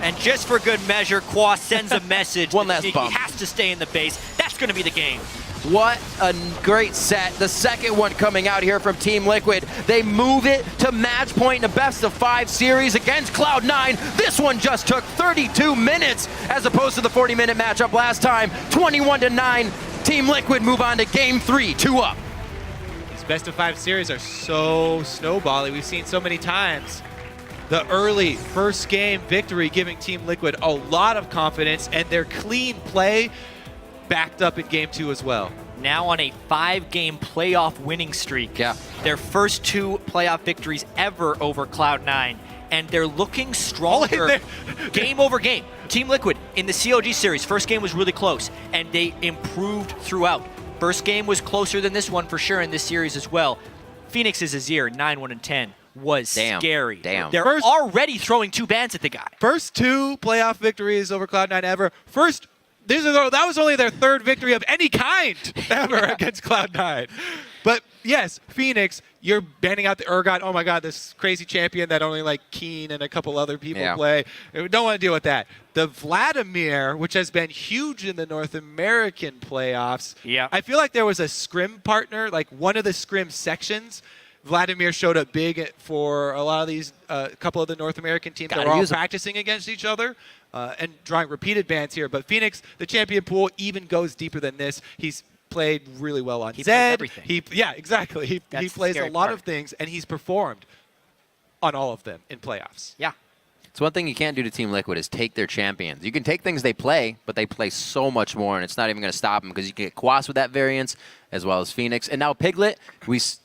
And just for good measure, Kwa sends a message. One last bump. He has to stay in the base. That's going to be the game. What a great set. The second one coming out here from Team Liquid. They move it to match point in a best-of-5 series against Cloud9. This one just took 32 minutes as opposed to the 40-minute matchup last time. 21-9. Team Liquid move on to Game 3, 2 up. These best-of-5 series are so snowbally. We've seen so many times. The early first game victory giving Team Liquid a lot of confidence, and their clean play backed up in Game 2 as well. Now on a 5-game playoff winning streak. Yeah. Their first 2 playoff victories ever over Cloud9, and they're looking stronger game over game. Team Liquid in the COG series, first game was really close, and they improved throughout. First game was closer than this one for sure in this series as well. Phoenix's Azir, 9-1-10. Was scary. Damn. They're already throwing 2 bans at the guy. First 2 playoff victories over Cloud9 ever. That was only their 3rd victory of any kind ever against Cloud9. But yes, Phoenix, you're banning out the Urgot. Oh my God, this crazy champion that only like Keen and a couple other people play. We don't want to deal with that. The Vladimir, which has been huge in the North American playoffs. Yeah. I feel like there was a scrim partner, like one of the scrim sections. Vladimir showed up big for a lot of these, couple of the North American teams that were all practicing against each other and drawing repeated bans here. But Phoenix, the champion pool, even goes deeper than this. He's played really well on He Zed. plays everything. Exactly. He plays a lot of things, and he's performed on all of them in playoffs. Yeah. It's one thing you can't do to Team Liquid is take their champions. You can take things they play, but they play so much more, and it's not even going to stop them because you get Quas with that variance, as well as Phoenix. And now Piglet, we see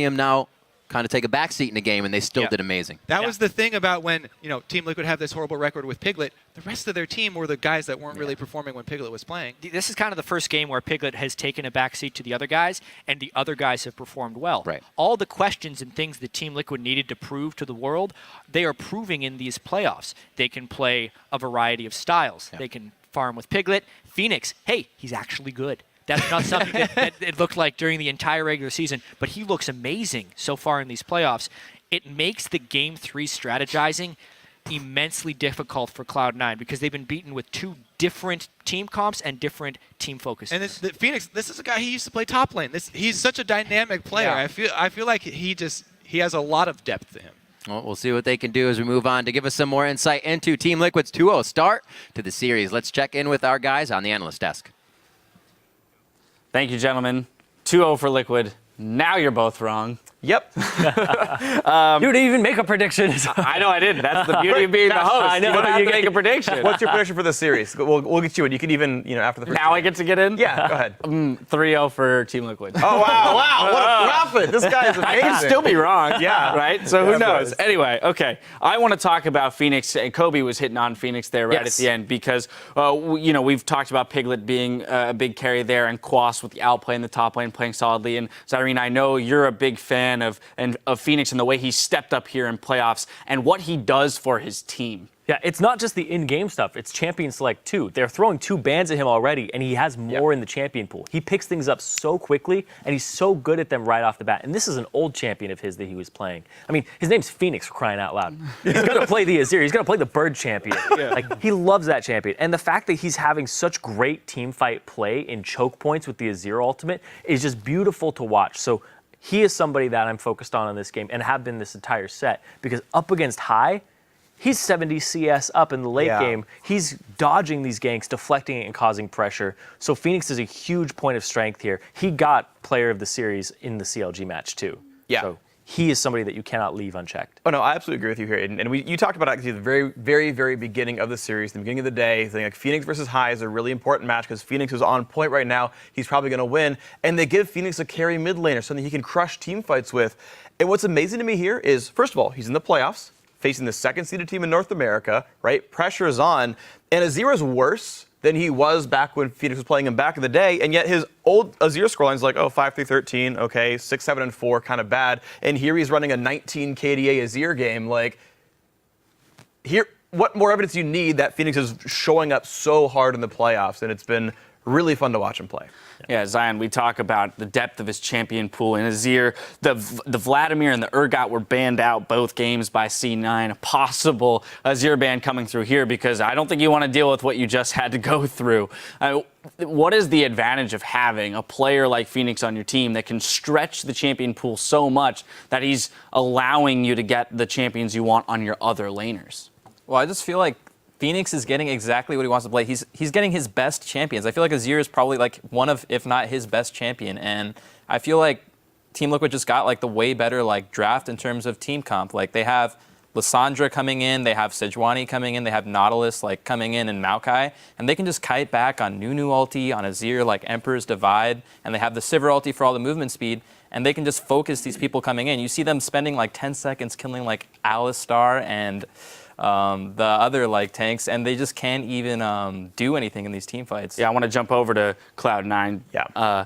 him now kind of take a backseat in the game, and they still did amazing. That was the thing about when Team Liquid have this horrible record with Piglet. The rest of their team were the guys that weren't really performing when Piglet was playing. This is kind of the first game where Piglet has taken a backseat to the other guys, and the other guys have performed well. Right. All the questions and things that Team Liquid needed to prove to the world, they are proving in these playoffs. They can play a variety of styles. They can farm with Piglet. Phoenix, hey, he's actually good. That's not something that it looked like during the entire regular season, but he looks amazing so far in these playoffs. It makes the Game 3 strategizing immensely difficult for Cloud9 because they've been beaten with 2 different team comps and different team focuses. And Phoenix, this is a guy he used to play top lane. He's such a dynamic player. Yeah. I feel like he has a lot of depth to him. Well, we'll see what they can do as we move on. To give us some more insight into Team Liquid's 2-0 start to the series, let's check in with our guys on the analyst desk. Thank you, gentlemen. 2-0 for Liquid. Now you're both wrong. Yep. You didn't even make a prediction. I know I didn't. That's the beauty of being the host. I know. You don't have to make a prediction. What's your prediction for the series? We'll get you in. You can even, after the first. Now I get to get in? Yeah, go ahead. 3-0 for Team Liquid. Oh, wow. What a prophet. This guy is amazing. I can still be wrong. Yeah. Right? So who Yeah, knows? boys. Anyway, okay. I want to talk about Phoenix. And Kobe was hitting on Phoenix there right at the end because, we've talked about Piglet being a big carry there and Quas with the outplay in the top lane playing solidly. And Zyrene, I know you're a big fan of Phoenix and the way he stepped up here in playoffs and what he does for his team. Yeah, it's not just the in-game stuff. It's Champion Select too. They're throwing 2 bans at him already, and he has more in the champion pool. He picks things up so quickly, and he's so good at them right off the bat. And this is an old champion of his that he was playing. I mean, his name's Phoenix, for crying out loud. He's going to play the Azir. He's going to play the Bird champion. Like, he loves that champion. And the fact that he's having such great team fight play in choke points with the Azir ultimate is just beautiful to watch. So he is somebody that I'm focused on in this game and have been this entire set because up against High, he's 70 CS up in the late game. He's dodging these ganks, deflecting it, and causing pressure. So Phoenix is a huge point of strength here. He got player of the series in the CLG match too. Yeah. So he is somebody that you cannot leave unchecked. Oh, no, I absolutely agree with you here, Aiden. And you talked about actually the very, very, very beginning of the series, the beginning of the day, saying like Phoenix versus High is a really important match because Phoenix is on point right now. He's probably going to win. And they give Phoenix a carry mid laner, something he can crush team fights with. And what's amazing to me here is, first of all, he's in the playoffs, facing the second-seeded team in North America, right? Pressure is on. And Azir is worse than he was back when Phoenix was playing him back in the day, and yet his old Azir scoreline is like, 5-3-13, okay, 6-7-4, kind of bad. And here he's running a 19 KDA Azir game. Like, here, what more evidence you need that Phoenix is showing up so hard in the playoffs, and it's been really fun to watch him play. Yeah, Zion, we talk about the depth of his champion pool. And Azir, the Vladimir and the Urgot were banned out both games by C9. A possible Azir ban coming through here because I don't think you want to deal with what you just had to go through. What is the advantage of having a player like Phoenix on your team that can stretch the champion pool so much that he's allowing you to get the champions you want on your other laners? Well, I just feel like Phoenix is getting exactly what he wants to play. He's getting his best champions. I feel like Azir is probably like one of, if not his best champion. And I feel like Team Liquid just got like the way better like draft in terms of team comp. Like they have Lissandra coming in, they have Sejuani coming in, they have Nautilus like coming in and Maokai, and they can just kite back on Nunu ulti, on Azir like Emperor's Divide, and they have the Sivir ulti for all the movement speed, and they can just focus these people coming in. You see them spending like 10 seconds killing like Alistar and the other like tanks, and they just can't even do anything in these team fights. Yeah, I want to jump over to Cloud9. Yeah.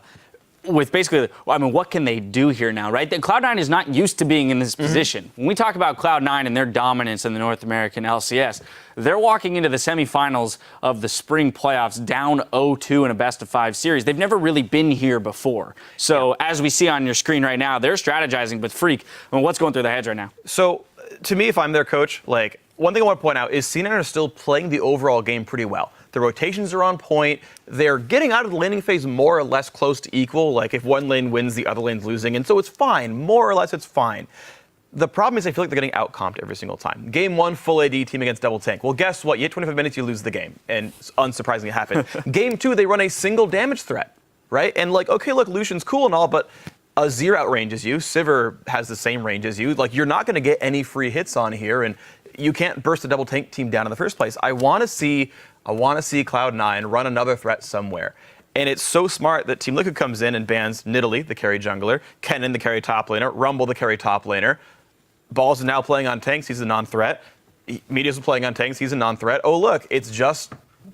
With basically, what can they do here now, right? Cloud9 is not used to being in this position. When we talk about Cloud9 and their dominance in the North American LCS, they're walking into the semifinals of the spring playoffs down 0-2 in a best-of-5 series. They've never really been here before. So as we see on your screen right now, they're strategizing, but Freak, what's going through their heads right now? So to me, if I'm their coach, like, one thing I want to point out is C9 are still playing the overall game pretty well. The rotations are on point. They're getting out of the laning phase more or less close to equal. Like if one lane wins, the other lane's losing. And so it's fine. More or less, it's fine. The problem is I feel like they're getting out-comped every single time. Game 1, full AD team against double tank. Well, guess what? You hit 25 minutes, you lose the game. And unsurprisingly it happened. Game 2, they run a single damage threat, right? And like, okay, look, Lucian's cool and all, but Azir outranges you. Sivir has the same range as you. Like, you're not going to get any free hits on here, and you can't burst a double tank team down in the first place. I want to see Cloud9 run another threat somewhere. And it's so smart that Team Liquid comes in and bans Nidalee, the carry jungler, Kennen, the carry top laner, Rumble, the carry top laner. Balls is now playing on tanks, he's a non-threat. Meteos is playing on tanks, he's a non-threat. Oh, look, it's just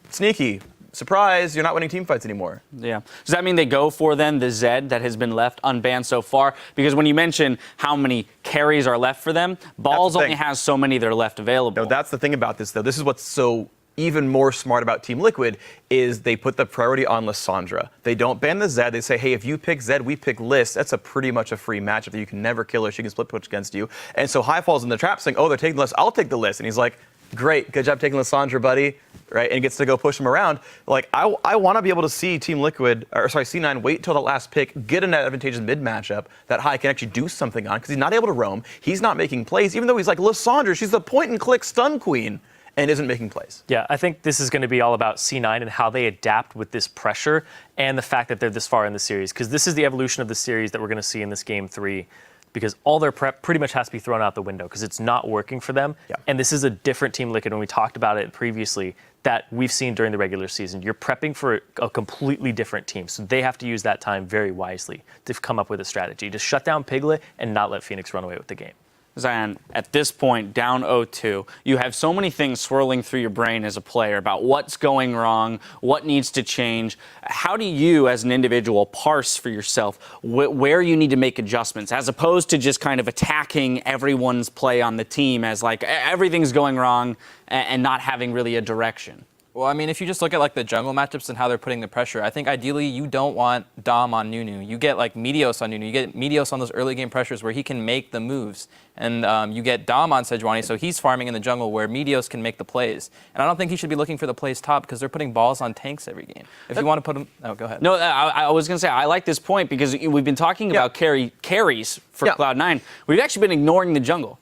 Sneaky. Surprise, you're not winning team fights anymore. Yeah. Does that mean they go for, then, the Zed that has been left unbanned so far? Because when you mention how many carries are left for them, Balls only has so many that are left available. No, that's the thing about this, though. This is what's so even more smart about Team Liquid is they put the priority on Lissandra. They don't ban the Zed. They say, hey, if you pick Zed, we pick Liss. That's a pretty much a free matchup that you can never kill her. She can split push against you. And so High falls in the trap saying, oh, they're taking Liss. I'll take the Liss. And he's like, great, good job taking Lissandra, buddy. Right, and gets to go push him around. Like, I want to be able to see Team Liquid, or sorry, C9 wait till the last pick, get an advantageous mid matchup that High can actually do something on, because he's not able to roam. He's not making plays, even though he's like, Lissandra, she's the point and click stun queen, and isn't making plays. Yeah, I think this is going to be all about C9 and how they adapt with this pressure and the fact that they're this far in the series, because this is the evolution of the series that we're going to see in this game 3. Because all their prep pretty much has to be thrown out the window because it's not working for them. Yeah. And this is a different Team Liquid, when we talked about it previously, that we've seen during the regular season. You're prepping for a completely different team. So they have to use that time very wisely to come up with a strategy to shut down Piglet and not let Phoenix run away with the game. Zion, at this point, down 0-2, you have so many things swirling through your brain as a player about what's going wrong, what needs to change. How do you, as an individual, parse for yourself where you need to make adjustments, as opposed to just kind of attacking everyone's play on the team as like everything's going wrong and not having really a direction? Well, I mean, if you just look at like the jungle matchups and how they're putting the pressure, I think ideally you don't want Dom on Nunu. You get like Meteos on Nunu. You get Meteos on those early game pressures where he can make the moves. And you get Dom on Sejuani, so he's farming in the jungle where Meteos can make the plays. And I don't think he should be looking for the plays top because they're putting balls on tanks every game. If you want to put them... Oh, go ahead. No, I was going to say, I like this point because we've been talking about carries for Cloud9. We've actually been ignoring the jungle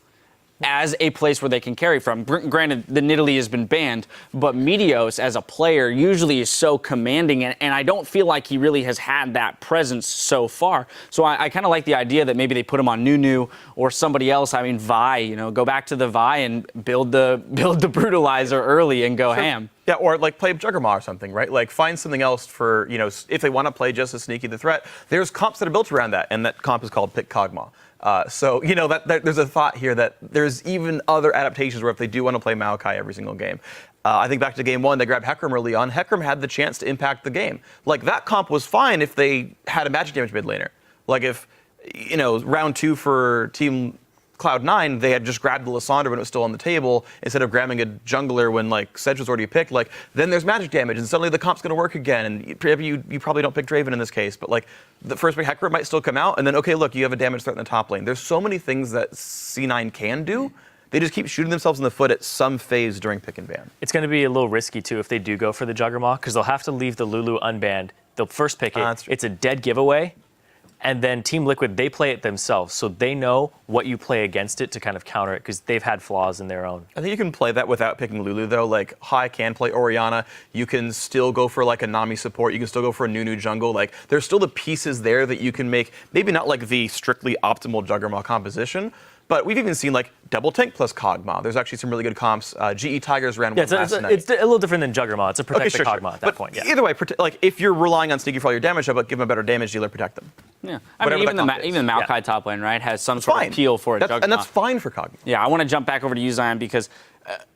as a place where they can carry from. Granted, the Nidalee has been banned, but Meteos as a player usually is so commanding, and I don't feel like he really has had that presence so far. So I kind of like the idea that maybe they put him on Nunu or somebody else. I mean, Vi, go back to the Vi and build the brutalizer early and go ham. Yeah, or like play Juggernaut or something, right? Like find something else for, if they want to play just as Sneaky the threat, there's comps that are built around that, and that comp is called Pick Kog'Maw. So, that there's a thought here that there's even other adaptations where if they do want to play Maokai every single game. I think back to game 1, they grabbed Hecarim early on. Hecarim had the chance to impact the game. Like, that comp was fine if they had a magic damage mid laner. Like, if, round 2 for Team Cloud9, they had just grabbed the Lissandra when it was still on the table instead of grabbing a jungler when like Sedge was already picked. Like, then there's magic damage and suddenly the comp's going to work again. And you probably don't pick Draven in this case, but like the first pick Hecarim might still come out, and then okay, look, you have a damage threat in the top lane. There's so many things that C9 can do. They just keep shooting themselves in the foot at some phase during pick and ban. It's going to be a little risky too if they do go for the Juggernaut, because they'll have to leave the Lulu unbanned. They'll first pick it. It's a dead giveaway. And then Team Liquid, they play it themselves, so they know what you play against it to kind of counter it, because they've had flaws in their own. I think you can play that without picking Lulu, though. Like, High can play Orianna. You can still go for, like, a Nami support. You can still go for a Nunu jungle. Like, there's still the pieces there that you can make, maybe not like the strictly optimal Juggernaut composition, but we've even seen, like, double tank plus Kog'Maw. There's actually some really good comps. GE Tigers ran one last night. It's a little different than Juggernaut. It's a protect the Kog'Maw at that point. Yeah. Either way, like, if you're relying on Sneaky for all your damage, but give them a better damage dealer, protect them. Yeah, I mean, even Maokai top lane, right, has some sort of appeal for a Juggernaut. And that's fine for Kog'Maw. Yeah, I want to jump back over to you, Zion, because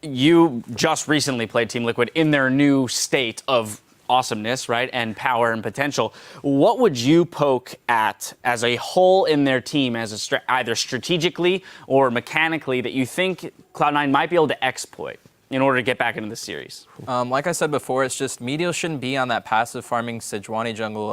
you just recently played Team Liquid in their new state of awesomeness, right, and power and potential. What would you poke at as a hole in their team, as either strategically or mechanically, that you think Cloud9 might be able to exploit in order to get back into the series? Like I said before, it's just Meteos shouldn't be on that passive farming Sejuani jungle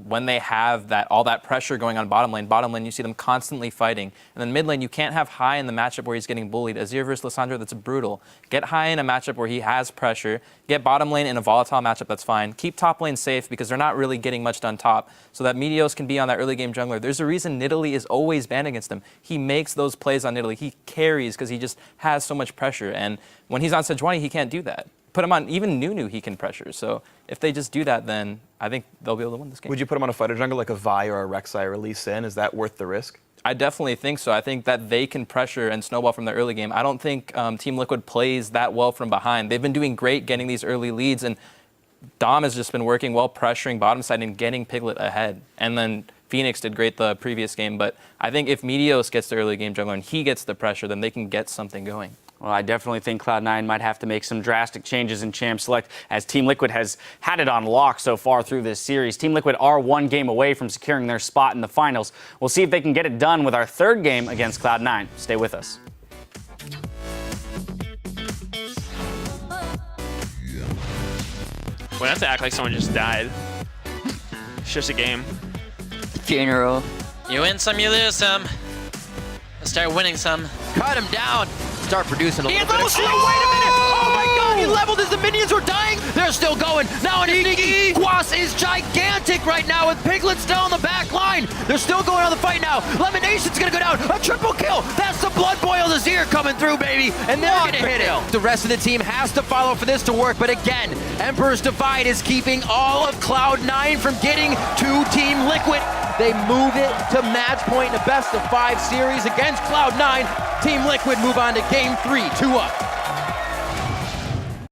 when they have all that pressure going on bottom lane. Bottom lane, you see them constantly fighting. And then mid lane, you can't have High in the matchup where he's getting bullied. Azir versus Lissandra, that's brutal. Get High in a matchup where he has pressure. Get bottom lane in a volatile matchup, that's fine. Keep top lane safe because they're not really getting much done top, so that Meteos can be on that early game jungler. There's a reason Nidalee is always banned against him. He makes those plays on Nidalee. He carries because he just has so much pressure. And when he's on Sejuani, he can't do that. put him on, even Nunu he can pressure. So if they just do that, then I think they'll be able to win this game. Would you put him on a fighter jungle like a Vi or a Rek'Sai or a Lee Sin? Is that worth the risk? I definitely think so. I think that they can pressure and snowball from the early game. I don't think Team Liquid plays that well from behind. They've been doing great getting these early leads, and Dom has just been working well pressuring bottom side and getting Piglet ahead. And then Phoenix did great the previous game, but I think if Meteos gets the early game jungler and he gets the pressure, then they can get something going. Well, I definitely think Cloud9 might have to make some drastic changes in Champ Select, as Team Liquid has had it on lock so far through this series. Team Liquid are 1 game away from securing their spot in the finals. We'll see if they can get it done with our 3rd game against Cloud9. Stay with us. We don't have to act like someone just died. It's just a game. Funeral. You win some, you lose some. Let's start winning some. Cut him down. Start producing a He little has bit. almost Wait a minute! Oh my God! He leveled as the minions were dying. They're still going. Now in a sneaky. Quas is gigantic right now with Piglet still on the back line. They're still going on the fight now. Lemonation's gonna go down. A triple kill. That's the Blood Boil Azir coming through, baby. And they're gonna hit it. The rest of the team has to follow for this to work. But again, Emperor's Divide is keeping all of Cloud9 from getting to Team Liquid. They move it to match point in a best-of-5 series against Cloud9. Team Liquid move on to Game 3, 2 up.